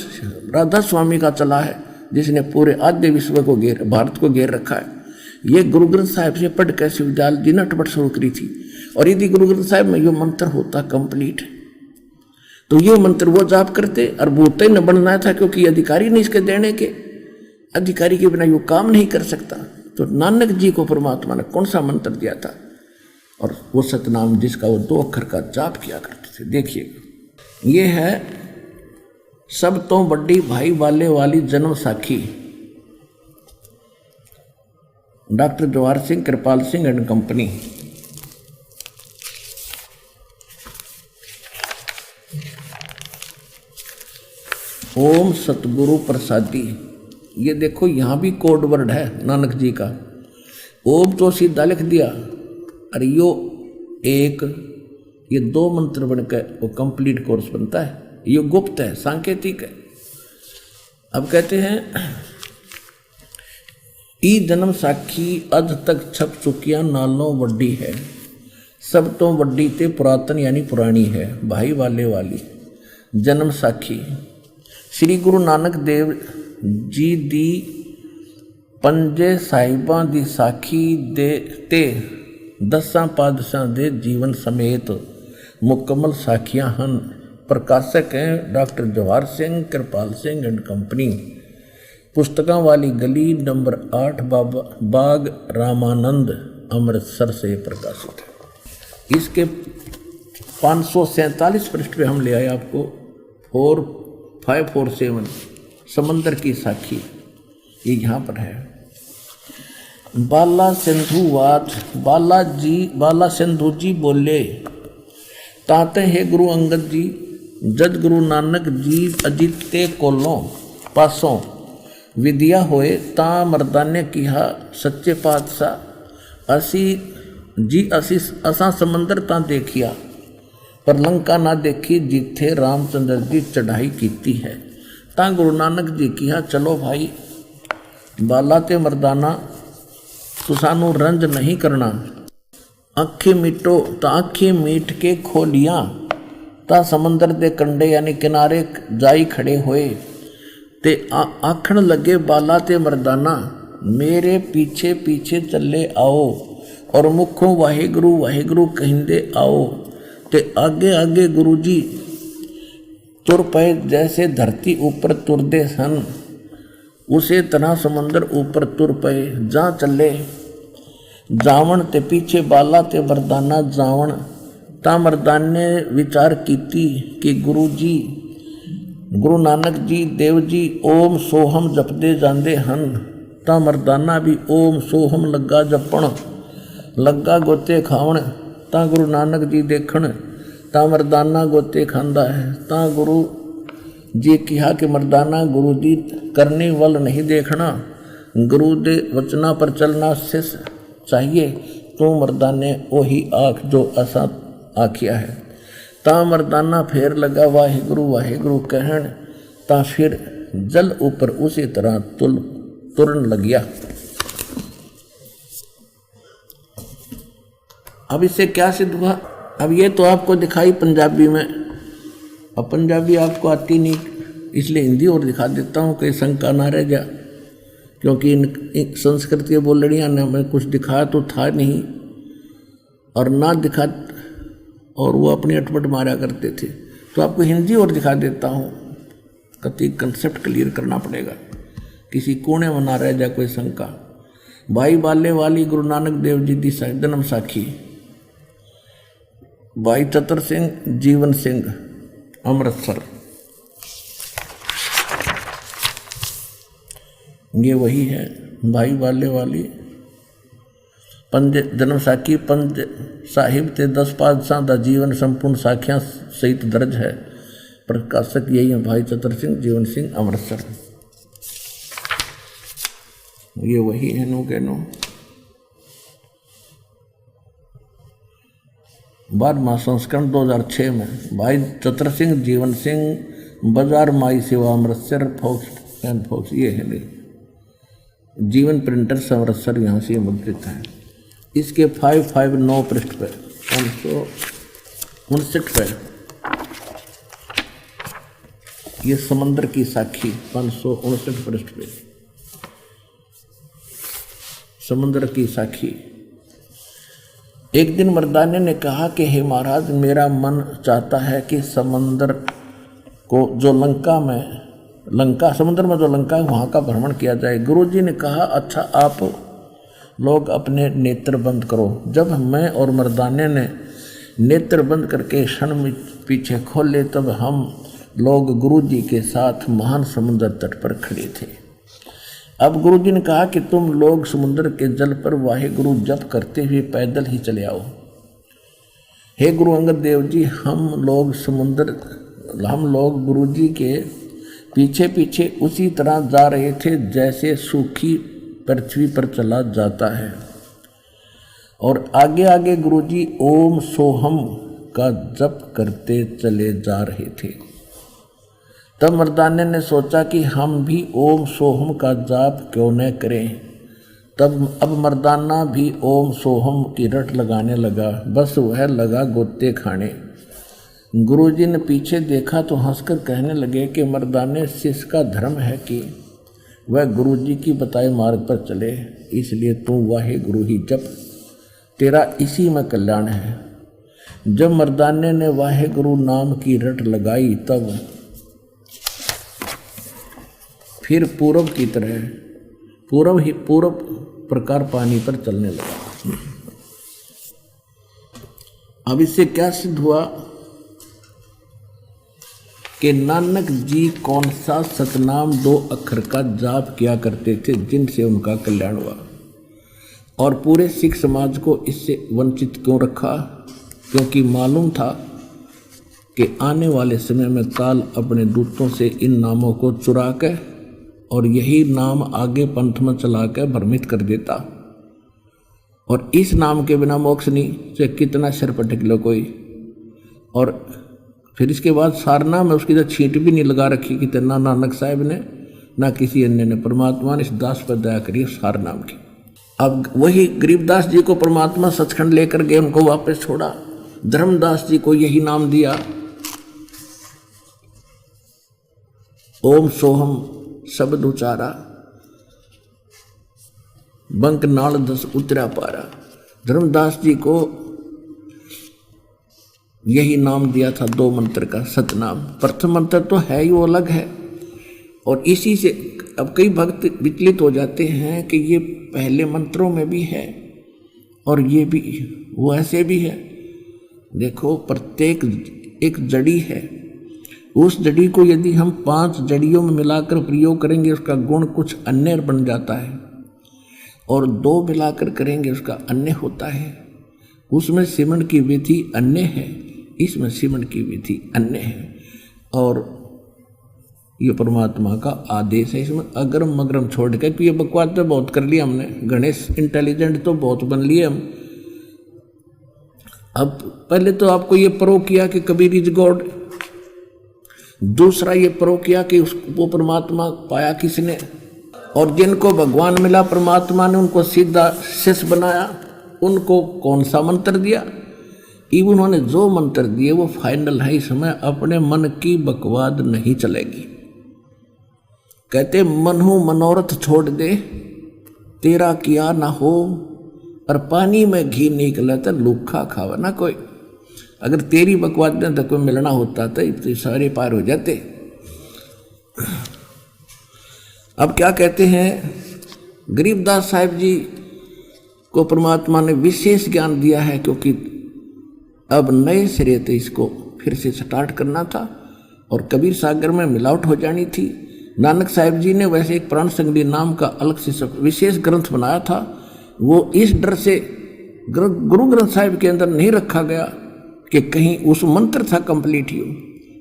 राधा स्वामी का चला है, जिसने पूरे आधे विश्व को भारत को घेर रखा है, ये गुरु ग्रंथ साहिब से पढ़ कर शिवजाल जी ने अटपट शुरू करी थी। और यदि गुरु ग्रंथ साहिब में ये मंत्र होता कंप्लीट, तो ये मंत्र वो जाप करते और भूत न बनना था, क्योंकि अधिकारी नहीं इसके देने के, अधिकारी के बिना ये काम नहीं कर सकता। तो नानक जी को परमात्मा ने कौन सा मंत्र दिया था, और वो सतनाम जिसका वो 2 अक्षर का जाप किया करते थे। देखिए, ये है सब तो बड़ी भाई वाले वाली जन्म साखी, doctor Jawahar Singh Kripal Singh and company. ओम सतगुरु प्रसादी। ये देखो यहाँ भी कोड वर्ड है नानक जी का। ओम तो सीधा लिख दिया, और यो एक, ये 2 मंत्र बनकर वो कंप्लीट कोर्स बनता है। ये गुप्त है, सांकेतिक है। अब कहते हैं ई जन्म साखी अध तक छप चुकिया नालों वड्डी है, सब तो वड्डी ते पुरातन यानी पुरानी है, भाई वाले वाली जन्म साखी। श्री गुरु नानक देव जी दी पंजे साहिबां दी साखी दे ते 10 पातशाह दे जीवन समेत मुकम्मल साखियां हन। प्रकाशक हैं doctor Jawahar Singh Kripal Singh and company. पुस्तकों वाली गली नंबर 8 बाग रामानंद अमृतसर से प्रकाशित है। इसके 547 पृष्ठ पे हम ले आए आपको 4547 समंदर की साखी, ये यहाँ पर है। बाला सिंधुवाद बाला सिंधु जी बोले, ताते है गुरु अंगद जी जद गुरु नानक जी अजिते कोलों पासों विद्या होए ता मर्दाने किहा सच्चे पातशाह असी असा समंदर ता देखिया पर लंका ना देखी जिथे रामचंद्र जी चढ़ाई कीती है। ता गुरु नानक जी किहा चलो भाई बाला ते मर्दाना तो सानू रंज नहीं करना, आँखें मीटो ता आँखें मीट के खोलियाँ ता समंदर दे कंडे यानी किनारे जाई खड़े होए ते आखण लगे बाला ते मर्दाना मेरे पीछे पीछे चले आओ और मुखों वाहेगुरु वाहेगुरु कहिंदे आओ। ते आगे आगे गुरु जी तुर पे जैसे धरती ऊपर तुरदे सन, उसे तरह समंदर ऊपर तुर पे जा चले। जावण ते पीछे बाला ते मर्दाना जावण ता मर्दान ने विचार कीती कि गुरु जी गुरु नानक जी देव जी ओम सोहम जपदे जांदे हन। ता मर्दाना भी ओम सोहम लगा जपण लगा गोते खावण। ता गुरु नानक जी देखण ता मर्दाना गोते खांदा है। ता गुरु जी कहा कि मर्दाना गुरु जी करने वाल नहीं देखना, गुरु दे वचना पर चलना शिष चाहिए। तो मर्दाने वही आँख जो असा आखिया है। ता मर्दाना फेर लगा वाहिगुरु वाहिगुरु कहण ता फिर जल ऊपर उसी तरह तुरन लग गया। अब इससे क्या सिद्ध हुआ? अब ये तो आपको दिखाई पंजाबी में, अब पंजाबी आपको आती नहीं, इसलिए हिंदी और दिखा देता हूँ कि शंका ना रह जा, क्योंकि इन संस्कृत बोलड़ियाँ ने हमें कुछ दिखाया तो था नहीं और ना दिखा, और वो अपनी अटपट मारा करते थे। तो आपको हिंदी और दिखा देता हूँ, कति कंसेप्ट क्लियर करना पड़ेगा, किसी कोने में ना रह जाए कोई शंका। भाई बाले वाली गुरु नानक देव जी की जन्म साखी। भाई चतर सिंह जीवन सिंह अमृतसर, ये वही है भाई बाले वाली पंज जन्म साखी। पंज साहिब ते 10 पातशाह दा जीवन संपूर्ण साखियां सहित दर्ज है। प्रकाशक यही है भाई चतर सिंह जीवन सिंह अमृतसर, ये वही है नो के नो। 12वां संस्करण 2006 में भाई चतर सिंह जीवन सिंह बाजार माई सेवा अमृतसर फोक्स एंड फोक्स, ये है नहीं जीवन प्रिंटर्स अमृतसर, यहाँ से मुद्रित है। इसके 559 पृष्ठ पर 59 पे ये समंदर की साखी 559 पृष्ठ पे समंदर की साखी। एक दिन मर्दाने ने कहा कि हे महाराज, मेरा मन चाहता है कि समंदर को जो लंका समुद्र में जो लंका है वहाँ का भ्रमण किया जाए। गुरुजी ने कहा अच्छा, आप लोग अपने नेत्र बंद करो। जब मैं और मर्दाने ने नेत्र बंद करके क्षण में पीछे खोले तब हम लोग गुरुजी के साथ महान समुद्र तट पर खड़े थे। अब गुरुजी ने कहा कि तुम लोग समुद्र के जल पर वाहेगुरु जप करते हुए पैदल ही चले आओ। हे गुरु अंगद देव जी, हम लोग गुरुजी के पीछे पीछे उसी तरह जा रहे थे जैसे सूखी पृथ्वी पर चला जाता है, और आगे आगे गुरुजी ओम सोहम का जप करते चले जा रहे थे। तब मर्दाने ने सोचा कि हम भी ओम सोहम का जाप क्यों न करें। तब अब मर्दाना भी ओम सोहम की रट लगाने लगा। बस वह लगा गोते खाने। गुरुजी ने पीछे देखा तो हंसकर कहने लगे कि मर्दाने, शिष्य का धर्म है कि वह गुरुजी की बताए मार्ग पर चले, इसलिए तू वाहे गुरु ही जप, तेरा इसी में कल्याण है। जब मर्दाने ने वाहे गुरु नाम की रट लगाई तब फिर पूर्व की तरह पूर्व प्रकार पानी पर चलने लगा। अब इससे क्या सिद्ध हुआ कि नानक जी कौन सा सतनाम 2 अक्षर का जाप किया करते थे जिनसे उनका कल्याण हुआ, और पूरे सिख समाज को इससे वंचित क्यों रखा? क्योंकि मालूम था कि आने वाले समय में काल अपने दूतों से इन नामों को चुरा कर और यही नाम आगे पंथ में चला कर भ्रमित कर देता, और इस नाम के बिना मोक्ष नहीं, से कितना सिर पटक लो कोई। और फिर इसके बाद सारना में उसकी तो छींट भी नहीं लगा रखी कि ना नानक साहब ने ना किसी अन्य ने। परमात्मा ने इस दास पर दया करी सार नाम की। अब वही गरीबदास जी को परमात्मा सचखंड लेकर गए, उनको वापस छोड़ा। धर्मदास जी को यही नाम दिया, ओम सोहम शब्द उचारा, बंक नाल 10 उतरा पारा। धर्मदास जी को यही नाम दिया था 2 मंत्र का सतनाम। प्रथम मंत्र तो है ही, वो अलग है, और इसी से अब कई भक्त विचलित हो जाते हैं कि ये पहले मंत्रों में भी है और ये भी वो ऐसे भी है। देखो, प्रत्येक एक जड़ी है, उस जड़ी को यदि हम 5 जड़ियों में मिलाकर प्रयोग करेंगे उसका गुण कुछ अन्य बन जाता है, और 2 मिलाकर करेंगे उसका अन्य होता है। उसमें सिमरण की विधि अन्य है, इसमें सिमरण की विधि अन्य है, और ये परमात्मा का आदेश है। इसमें अगरम मगरम छोड़ के, ये बकवास तो बहुत कर लिया हमने, गणेश इंटेलिजेंट तो बहुत बन लिए हम। अब पहले तो आपको ये प्रो किया कि कबीर इज गॉड, दूसरा ये प्रो किया कि वो परमात्मा पाया किसने, और जिनको भगवान मिला परमात्मा ने उनको सीधा शिष्य बनाया। उनको कौन सा मंत्र दिया? इवन उन्होंने जो मंत्र दिए वो फाइनल है। इसमें अपने मन की बकवाद नहीं चलेगी। कहते मनहु मनोरथ छोड़ दे, तेरा किया ना हो, और पानी में घी निकला तो लूखा खावा ना कोई। अगर तेरी बकवाद में तो कोई मिलना होता तो सारे पार हो जाते। अब क्या कहते हैं, गरीबदास साहिब जी को परमात्मा ने विशेष ज्ञान दिया है, क्योंकि अब नए सिरे से इसको फिर से स्टार्ट करना था और कबीर सागर में मिलावट हो जानी थी। नानक साहिब जी ने वैसे एक प्राण संगली नाम का अलग से विशेष ग्रंथ बनाया था, वो इस डर से गुरु ग्रंथ साहिब के अंदर नहीं रखा गया कि कहीं उस मंत्र था कंप्लीट ही हो,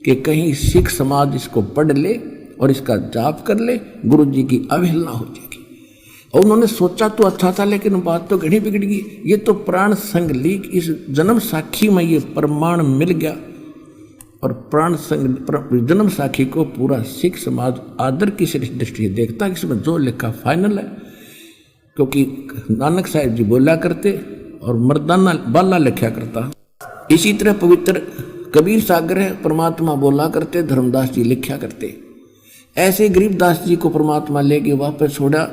कि कहीं सिख समाज इसको पढ़ ले और इसका जाप कर ले, गुरु जी की अवहेलना हो जाएगी। और उन्होंने सोचा तो अच्छा था, लेकिन बात तो घड़ी बिगड़ गई। ये तो प्राण संगली इस जन्म साखी में ये प्रमाण मिल गया, और प्राण संग जन्म साखी को पूरा सिख समाज आदर की दृष्टि देखता है। इसमें जो लिखा फाइनल है, क्योंकि नानक साहिब जी बोला करते और मर्दाना बाला लिखा करता। इसी तरह पवित्र कबीर सागर है, परमात्मा बोला करते, धर्मदास जी लिखा करते। ऐसे गरीबदास जी को परमात्मा लेके वापस छोड़ा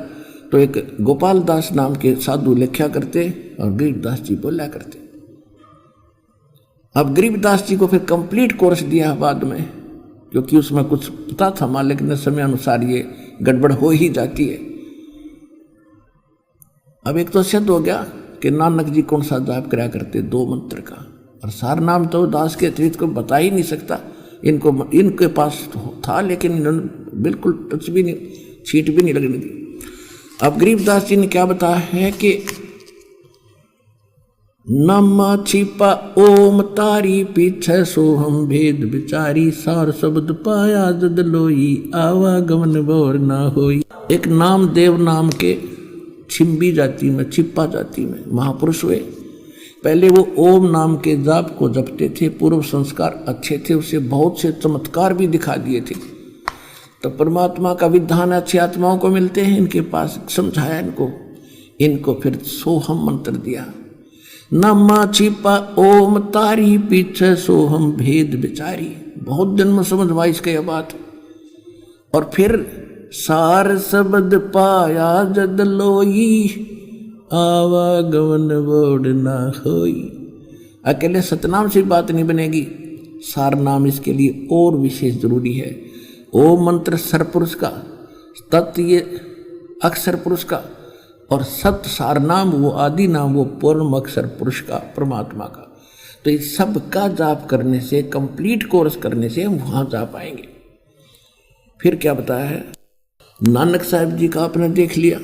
तो एक गोपाल दास नाम के साधु लिखा करते और गरीबदास जी बोला करते। अब गरीबदास जी को फिर कंप्लीट कोर्स दिया बाद में, क्योंकि उसमें कुछ पता था मालिक ने, समय अनुसार ये गड़बड़ हो ही जाती है। अब एक तो सिद्ध हो गया कि नानक जी कौन सा जाप करा करते, 2 मंत्र का, और सार नाम तो दास के अतिरिक्त को बता ही नहीं सकता। इनके पास था लेकिन इन्होंने बिल्कुल टच भी नहीं, छीट भी नहीं लगने दी। अब गरीबदास जी ने क्या बताया है कि नामा छिपा ओम तारी पीछे सोहम भेद बिचारी, सार शब्द पाया जद लोई आवागमन बोर ना होई। एक नाम देव नाम के छिम्बी जाति में, छिपा जाति में महापुरुष हुए। पहले वो ओम नाम के जाप को जपते थे, पूर्व संस्कार अच्छे थे, उसे बहुत से चमत्कार भी दिखा दिए थे। तो परमात्मा का विधान अच्छी आत्माओं को मिलते हैं, इनके पास समझाया इनको फिर सोहम मंत्र दिया। नामा छिपा ओम तारी पीछे सोहम भेद बिचारी, बहुत दिन में समझ में इसके बात। और फिर सार शब्द पाया जद लोई आवागमन बोड़ ना होई। अकेले सतनाम से बात नहीं बनेगी, सार नाम इसके लिए और विशेष जरूरी है। ओम मंत्र सरपुरुष का, तत् ये अक्षर पुरुष का, और सत सार नाम वो आदि नाम वो पूर्ण अक्षर पुरुष का, परमात्मा का। तो इस सब का जाप करने से, कंप्लीट कोर्स करने से हम वहां जा पाएंगे। फिर क्या बताया है, नानक साहब जी का आपने देख लिया,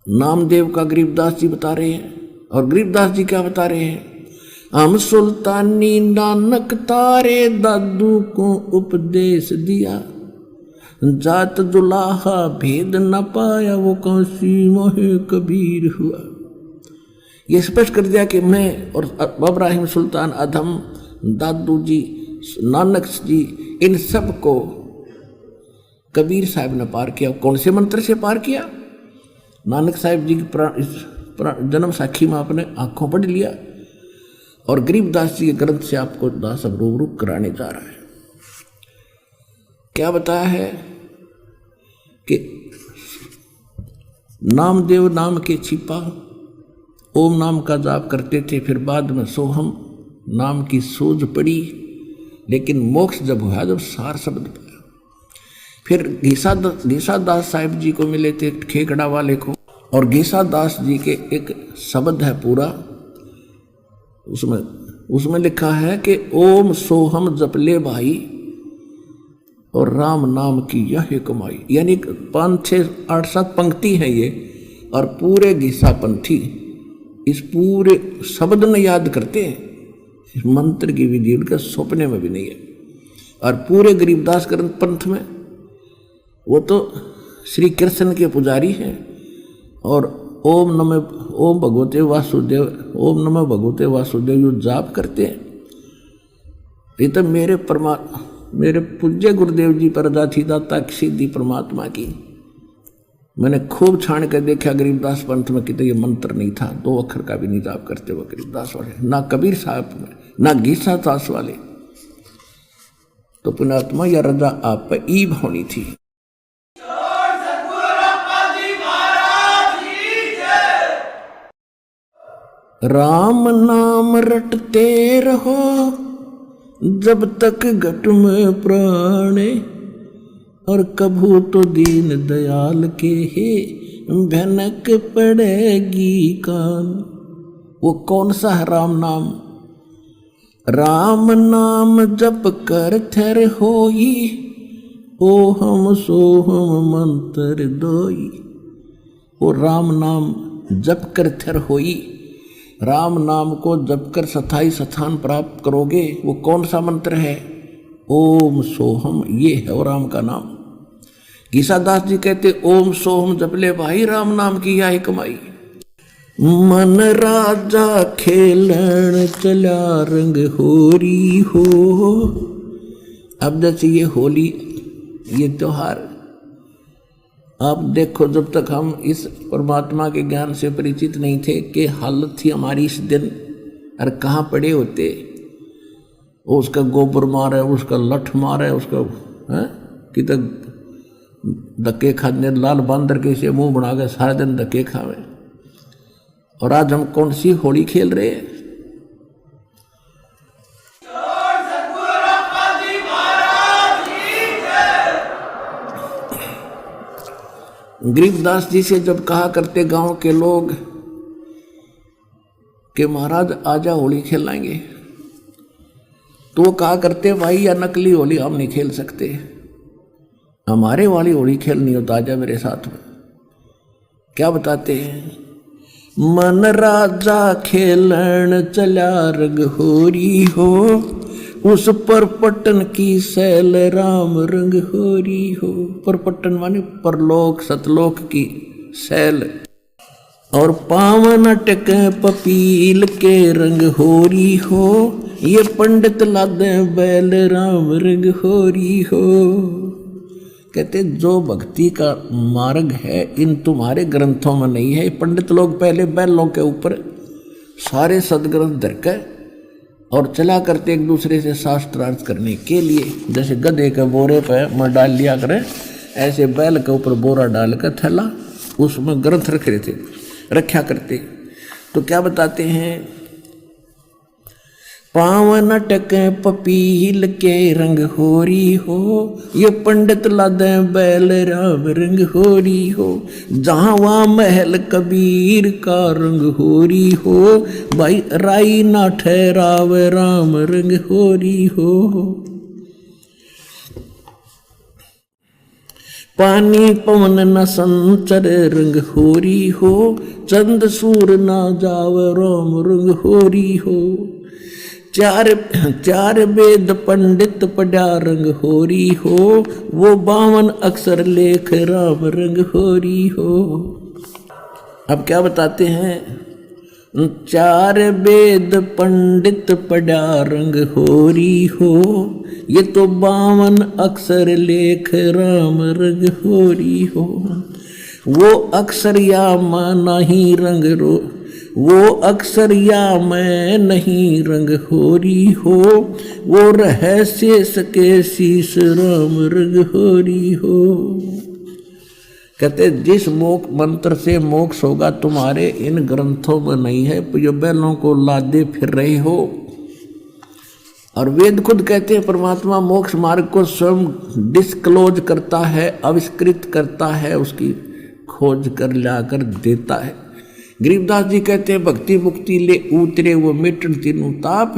नामदेव का गरीबदास जी बता रहे हैं, और गरीबदास जी क्या बता रहे हैं, हम सुल्तानी नानक तारे दादू को उपदेश दिया, जात जुलाहा भेद न पाया वो कौसी मोहे कबीर हुआ। ये स्पष्ट कर दिया कि मैं और इब्राहिम सुल्तान अधम, दादू जी, नानक जी, इन सब को कबीर साहब ने पार किया। कौन से मंत्र से पार किया? नानक साहब जी की जन्म साखी में आपने आंखों पढ़ लिया, और गरीबदास जी के ग्रंथ से आपको दास अब रूबरू कराने जा रहा है। क्या बताया है कि नामदेव नाम के छिपा ओम नाम का जाप करते थे, फिर बाद में सोहम नाम की सूझ पड़ी, लेकिन मोक्ष जब हुआ जब सार शब्द पाया। फिर घीसा दास साहिब जी को मिले थे खेकड़ा वाले को, और घीसा दास जी के एक शब्द है पूरा, उसमें लिखा है कि ओम सोहम जपले भाई और राम नाम की यह कमाई। यानी 5, 6, 8, 7 पंक्ति है ये, और पूरे घीसा पंथी इस पूरे शब्द में याद करते हैं। इस मंत्र की विधि उनके सपने में भी नहीं है। और पूरे गरीबदास ग्रंथ पंथ में वो तो श्री कृष्ण के पुजारी हैं, और ओम भगवते वासुदेव, ओम नमः भगवते वासुदेव यो जाप करते हैं। ये तो मेरे पूज्य गुरुदेव जी पर थी दाता की सिद्धि परमात्मा की। मैंने खूब छान कर देखा गरीबदास पंथ में, कितने ये मंत्र नहीं था, 2 अक्षर का भी नहीं जाप करते वो गरीबदास वाले, ना कबीर साहब में, ना घीसा दास वाले। तो पुण्यात्मा या रजा आप पर ईब होनी थी। राम नाम रटते रहो जब तक घट में प्राणे, और कभू तो दीन दयाल के हे भनक पड़ेगी कान। वो कौन सा है राम नाम? राम नाम जप कर थर होई, ओहम सोहम मंत्र दोई। वो राम नाम जप कर थर होई, राम नाम को जप कर स्थाई स्थान प्राप्त करोगे। वो कौन सा मंत्र है? ओम सोहम, ये है वो राम का नाम। घीसादास जी कहते ओम सोहम जपले भाई, राम नाम की यह कमाई। मन राजा खेलन चला रंग होरी हो। अब जैसे ये होली, ये त्योहार, आप देखो जब तक हम इस परमात्मा के ज्ञान से परिचित नहीं थे कि हालत थी हमारी इस दिन अरे कहाँ पड़े होते, वो उसका गोबर मारे, उसका लठ मारे, उसका कि तक धक्के खाने, लाल बांदर के से मुंह बना के सारे दिन धक्के खावे। और आज हम कौन सी होली खेल रहे हैं? गरीबदास जी से जब कहा करते गांव के लोग कि महाराज आजा होली खेलाएंगे, तो वो कहा करते भाई या नकली होली हम नहीं खेल सकते, हमारे वाली होली खेलनी हो तो आजा मेरे साथ में। क्या बताते हैं? मन राजा खेलन चला रंग होरी हो, उस पर पट्टन की सैल राम रंग होरी हो। पर पट्टन माने परलोक सतलोक की सैल। और पावन टके पपील के रंग होरी हो, ये पंडित लादे बैल राम रंग होरी हो। कहते जो भक्ति का मार्ग है इन तुम्हारे ग्रंथों में नहीं है। पंडित लोग पहले बैलों के ऊपर सारे सदग्रंथ धरकर और चला करते एक दूसरे से शास्त्रार्थ करने के लिए, जैसे गधे के बोरे पर मैं डाल लिया करें, ऐसे बैल के ऊपर बोरा डाल कर थैला उसमें ग्रंथ रखा करते। तो क्या बताते हैं? पावन टके पपील के रंग होरी हो, ये पंडित लादे बैल राम रंग होरी हो। जहाँ वहाँ महल कबीर का रंग होरी हो, भाई राई ना ठहराव राम रंग होरी हो। पानी पवन न संचर रंग होरी हो, चंद सूर ना जाव राम रंग होरी हो। चार वेद पंडित पढ़ा रंग होरी हो, वो 52 अक्षर लेख राम रंग होरी हो। अब क्या बताते हैं? 4 वेद पंडित पढ़ा रंग होरी हो, ये तो 52 अक्षर लेख राम रंग होरी हो। वो अक्षर या माना ही रंग रो, वो अक्षर या मैं नहीं रंग होरी हो, वो रहस्य सके शीश राम रंग होरी हो। कहते जिस मोक्ष मंत्र से मोक्ष होगा तुम्हारे इन ग्रंथों में नहीं है, जो बैलों को लादे फिर रहे हो। और वेद खुद कहते हैं परमात्मा मोक्ष मार्ग को स्वयं डिस्क्लोज करता है, आविष्कृत करता है, उसकी खोज कर लाकर देता है। गरीबदास जी कहते हैं भक्ति मुक्ति ले उतरे वो मिटन तीनों ताप,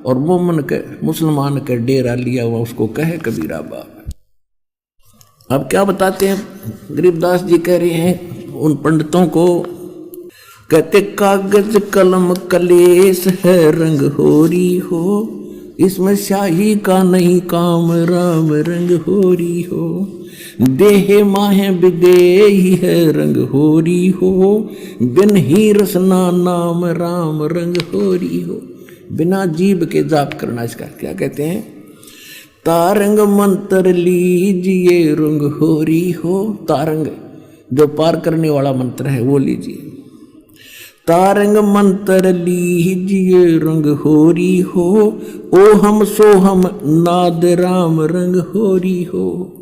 और मोमन के मुसलमान के डेरा लिया हुआ उसको कहे कबीरा बाप। अब क्या बताते हैं? गरीबदास जी कह रहे हैं उन पंडितों को, कहते कागज कलम कलेश है रंग होरी हो, इसमें स्याही का नहीं काम राम रंग होरी हो। देह माहे विदेही है रंग होरी हो, बिन ही रसना नाम राम रंग होरी हो। बिना जीव के जाप करना, इसका क्या कहते हैं? तारंग मंत्र लीजिए रंग होरी हो। तारंग जो पार करने वाला मंत्र है वो लीजिए। तारंग मंत्र लीजिए रंग होरी हो, ओ हम सो हम नाद राम रंग होरी हो।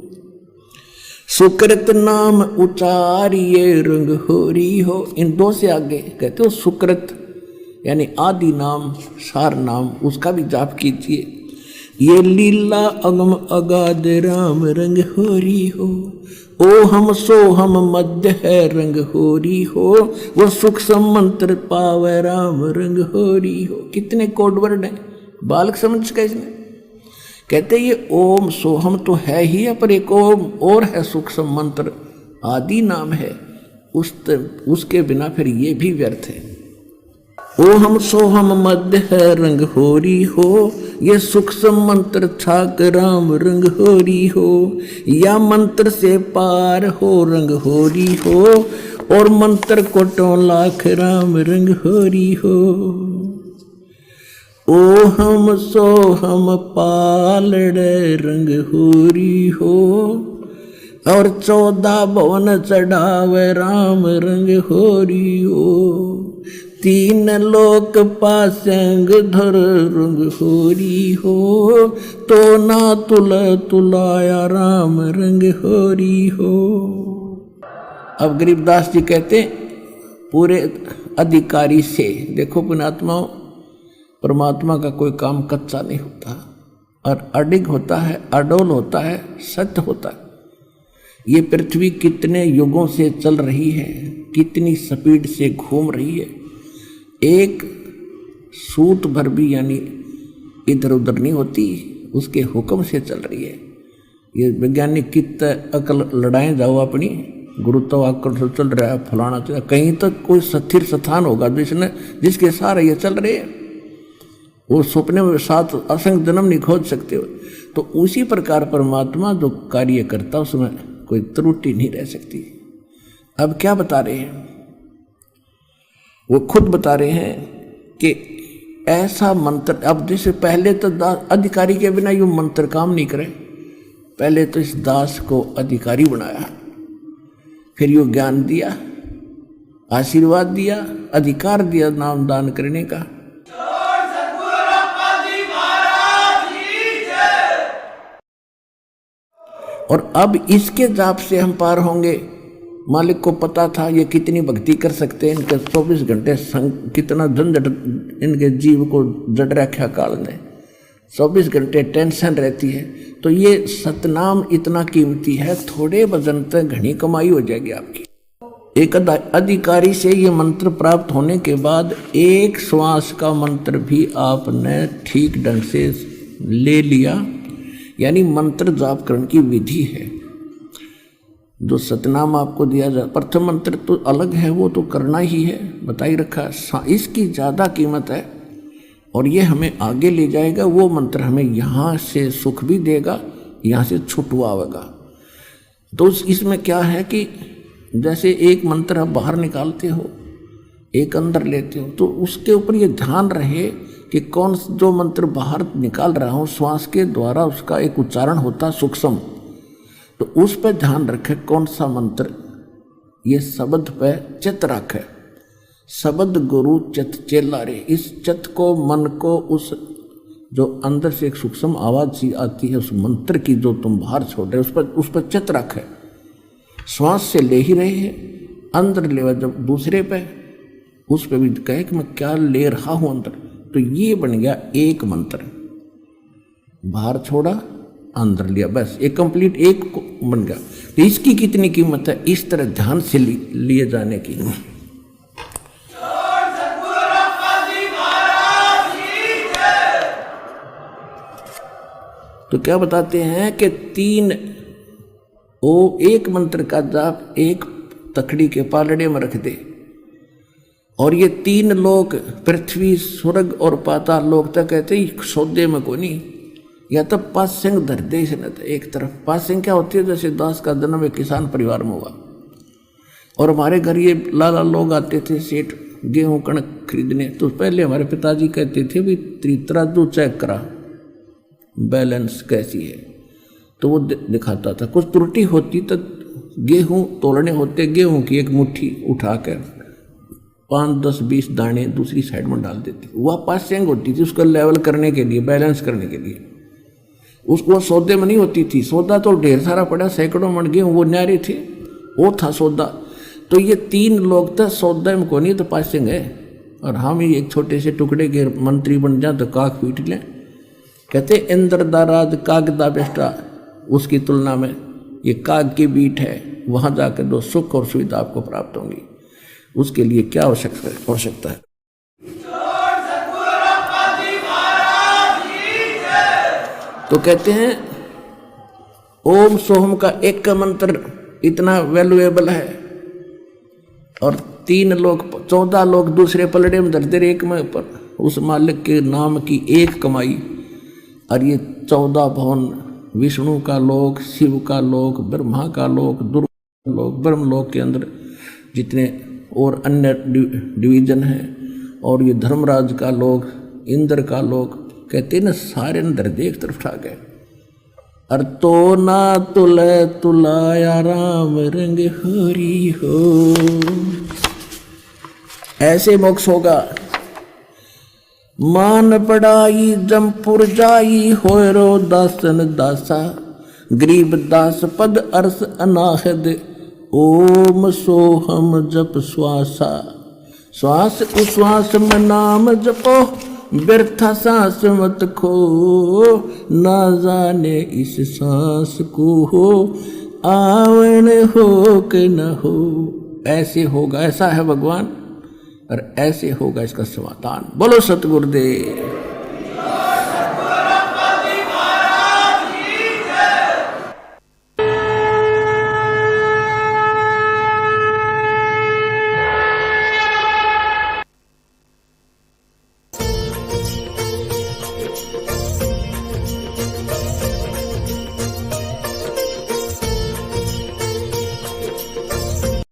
सुकृत नाम उचारिये रंग होरी हो। इन दो से आगे कहते हो सुकृत यानी आदि नाम, सार नाम, उसका भी जाप कीजिए। ये लीला अगम अगाध राम रंग होरी हो, ओ हम सो हम मध्य है रंग होरी हो, वो सुख मंत्र पावे राम रंग होरी हो। कितने कोड वर्ड हैं, बालक समझ का इसमें। कहते ये ओम सोहम तो है ही है, पर एक ओम और है सूक्ष्म मंत्र, आदि नाम है, उसके बिना फिर ये भी व्यर्थ है। ओ हम सोहम मध्य है रंग होरी हो, ये सूक्ष्म मंत्र ठाक राम रंग होरी हो। या मंत्र से पार हो रंग होरी हो, और मंत्र कोटों लाख राम रंग होरी हो। ओ हम सो हम पालड़े रंग होरी हो, और 14 भवन चढ़ावे राम रंग होरी हो। तीन लोक पासंग धर रंग होरी हो, तो ना तुलाया राम रंग होरी हो। अब गरीबदास जी कहते पूरे अधिकारी से, देखो पुण्यात्माओं, परमात्मा का कोई काम कच्चा नहीं होता और अडिग होता है, अडोल होता है, सत्य होता है। ये पृथ्वी कितने युगों से चल रही है, कितनी स्पीड से घूम रही है, एक सूत भर भी यानी इधर उधर नहीं होती, उसके हुक्म से चल रही है। ये वैज्ञानिक कितने अकल लड़ाएं जाओ अपनी, गुरुत्वाकर्षण चल रहा है, फलाना चल, कहीं तक कोई स्थिर स्थान होगा जिसके सहारे ये चल रहे हैं। वो सपने में साथ असंख्य जन्म नहीं खोज सकते हो। तो उसी प्रकार परमात्मा जो कार्य करता उसमें कोई त्रुटि नहीं रह सकती। अब क्या बता रहे हैं, वो खुद बता रहे हैं कि ऐसा मंत्र, अब जैसे पहले तो अधिकारी के बिना ये मंत्र काम नहीं करे, पहले तो इस दास को अधिकारी बनाया, फिर यो ज्ञान दिया, आशीर्वाद दिया, अधिकार दिया नाम दान करने का। और अब इसके जाप से हम पार होंगे। मालिक को पता था ये कितनी भक्ति कर सकते हैं, इनके 24 घंटे कितना झंझट इनके जीव को जड़ रखा काल ने, 24 घंटे टेंशन रहती है। तो ये सतनाम इतना कीमती है, थोड़े वजन तक घनी कमाई हो जाएगी आपकी। एक अधिकारी से ये मंत्र प्राप्त होने के बाद एक श्वास का मंत्र भी आपने ठीक ढंग से ले लिया, यानी मंत्र जाप करने की विधि है। जो सतनाम आपको दिया जाए, प्रथम मंत्र तो अलग है, वो तो करना ही है, बता ही रखा, इसकी ज़्यादा कीमत है और ये हमें आगे ले जाएगा। वो मंत्र हमें यहाँ से सुख भी देगा, यहाँ से छुटवाएगा। तो इसमें क्या है कि जैसे एक मंत्र आप बाहर निकालते हो, एक अंदर लेते हो, तो उसके ऊपर ये ध्यान रहे कि कौन जो मंत्र बाहर निकाल रहा हूँ श्वास के द्वारा उसका एक उच्चारण होता सूक्ष्म, तो उस पर ध्यान रखे कौन सा मंत्र, ये शब्द पे चित रखे। शब्द गुरु चित चेला रे, इस चित को, मन को, उस जो अंदर से एक सूक्ष्म आवाज सी आती है उस मंत्र की जो तुम बाहर छोड़ रहे उस पर चित रखे। श्वास से ले ही रहे हैं, अंदर ले जब दूसरे पे उस पे भी कहे कि मैं क्या ले रहा हूं अंदर, तो ये बन गया एक मंत्र। बाहर छोड़ा, अंदर लिया, बस एक कंप्लीट एक बन गया। तो इसकी कितनी कीमत है इस तरह ध्यान से लिए जाने की। तो क्या बताते हैं कि एक मंत्र का जाप एक तकड़ी के पालड़े में रख दे, और ये 3 लोक, पृथ्वी, स्वर्ग और पाताल लोक तक कहते ही सौदे में को नहीं, या तो पासिंग धर दे इसने। तो एक तरफ पासिंग क्या होती है, जैसे दास का जन्म एक किसान परिवार में हुआ और हमारे घर ये लाला लोग आते थे सेठ गेहूं कणक खरीदने, तो पहले हमारे पिताजी कहते थे भी तराजू चेक करा बैलेंस कैसी है, तो वो दिखाता था। कुछ त्रुटि होती तो गेहूं तोड़ने होते, गेहूं की एक मुट्ठी उठाकर 5, 10, 20 दाने दूसरी साइड में डाल देती, वह पासिंग होती थी उसको लेवल करने के लिए, बैलेंस करने के लिए। उसको सौदे में नहीं होती थी, सौदा तो ढेर सारा पड़ा, सैकड़ों मन गेहूं वो न्यारे थे, वो था सौदा। तो ये 3 लोग तो सौदा में को नहीं तो पासिंग है, और हम ही एक छोटे से टुकड़े के मंत्री बन जाए तो काक पीट लें। कहते इंद्र दा राज काग दा बेस्टा, उसकी तुलना में ये काग की बीट है, वहाँ जाकर जो सुख और सुविधा आपको प्राप्त होंगी। उसके लिए क्या आवश्यकता है। तो कहते हैं ओम सोहम का एक का मंत्र इतना वैल्यूएबल है, और 3 लोग 14 लोग दूसरे पलड़े में धरते रहे, एक में पर उस मालिक के नाम की एक कमाई। और ये 14 भवन, विष्णु का लोक, शिव का लोक, ब्रह्मा का लोक, दुर्गा लोक, ब्रह्म लोक के अंदर जितने और अन्य डिवीजन हैं, और ये धर्मराज का लोक, इंद्र का लोक, कहते ना सारे अंदर देख तरफ उठा गए। अर तो ना तुलाया राम रंग हरी हो। ऐसे मोक्ष होगा। मान पड़ाई जमपुर जाई होय रो दासन दासा, गरीब दास पद अर्थ अनाहद ओम सोहम जप श्वासा। श्वास उश्वास में नाम जपो, व्यर्था सांस मत खो, ना जाने इस सांस को हो आवन हो कि न हो। ऐसे होगा, ऐसा है भगवान, और ऐसे होगा इसका समाधान। बोलो सतगुरुदेव।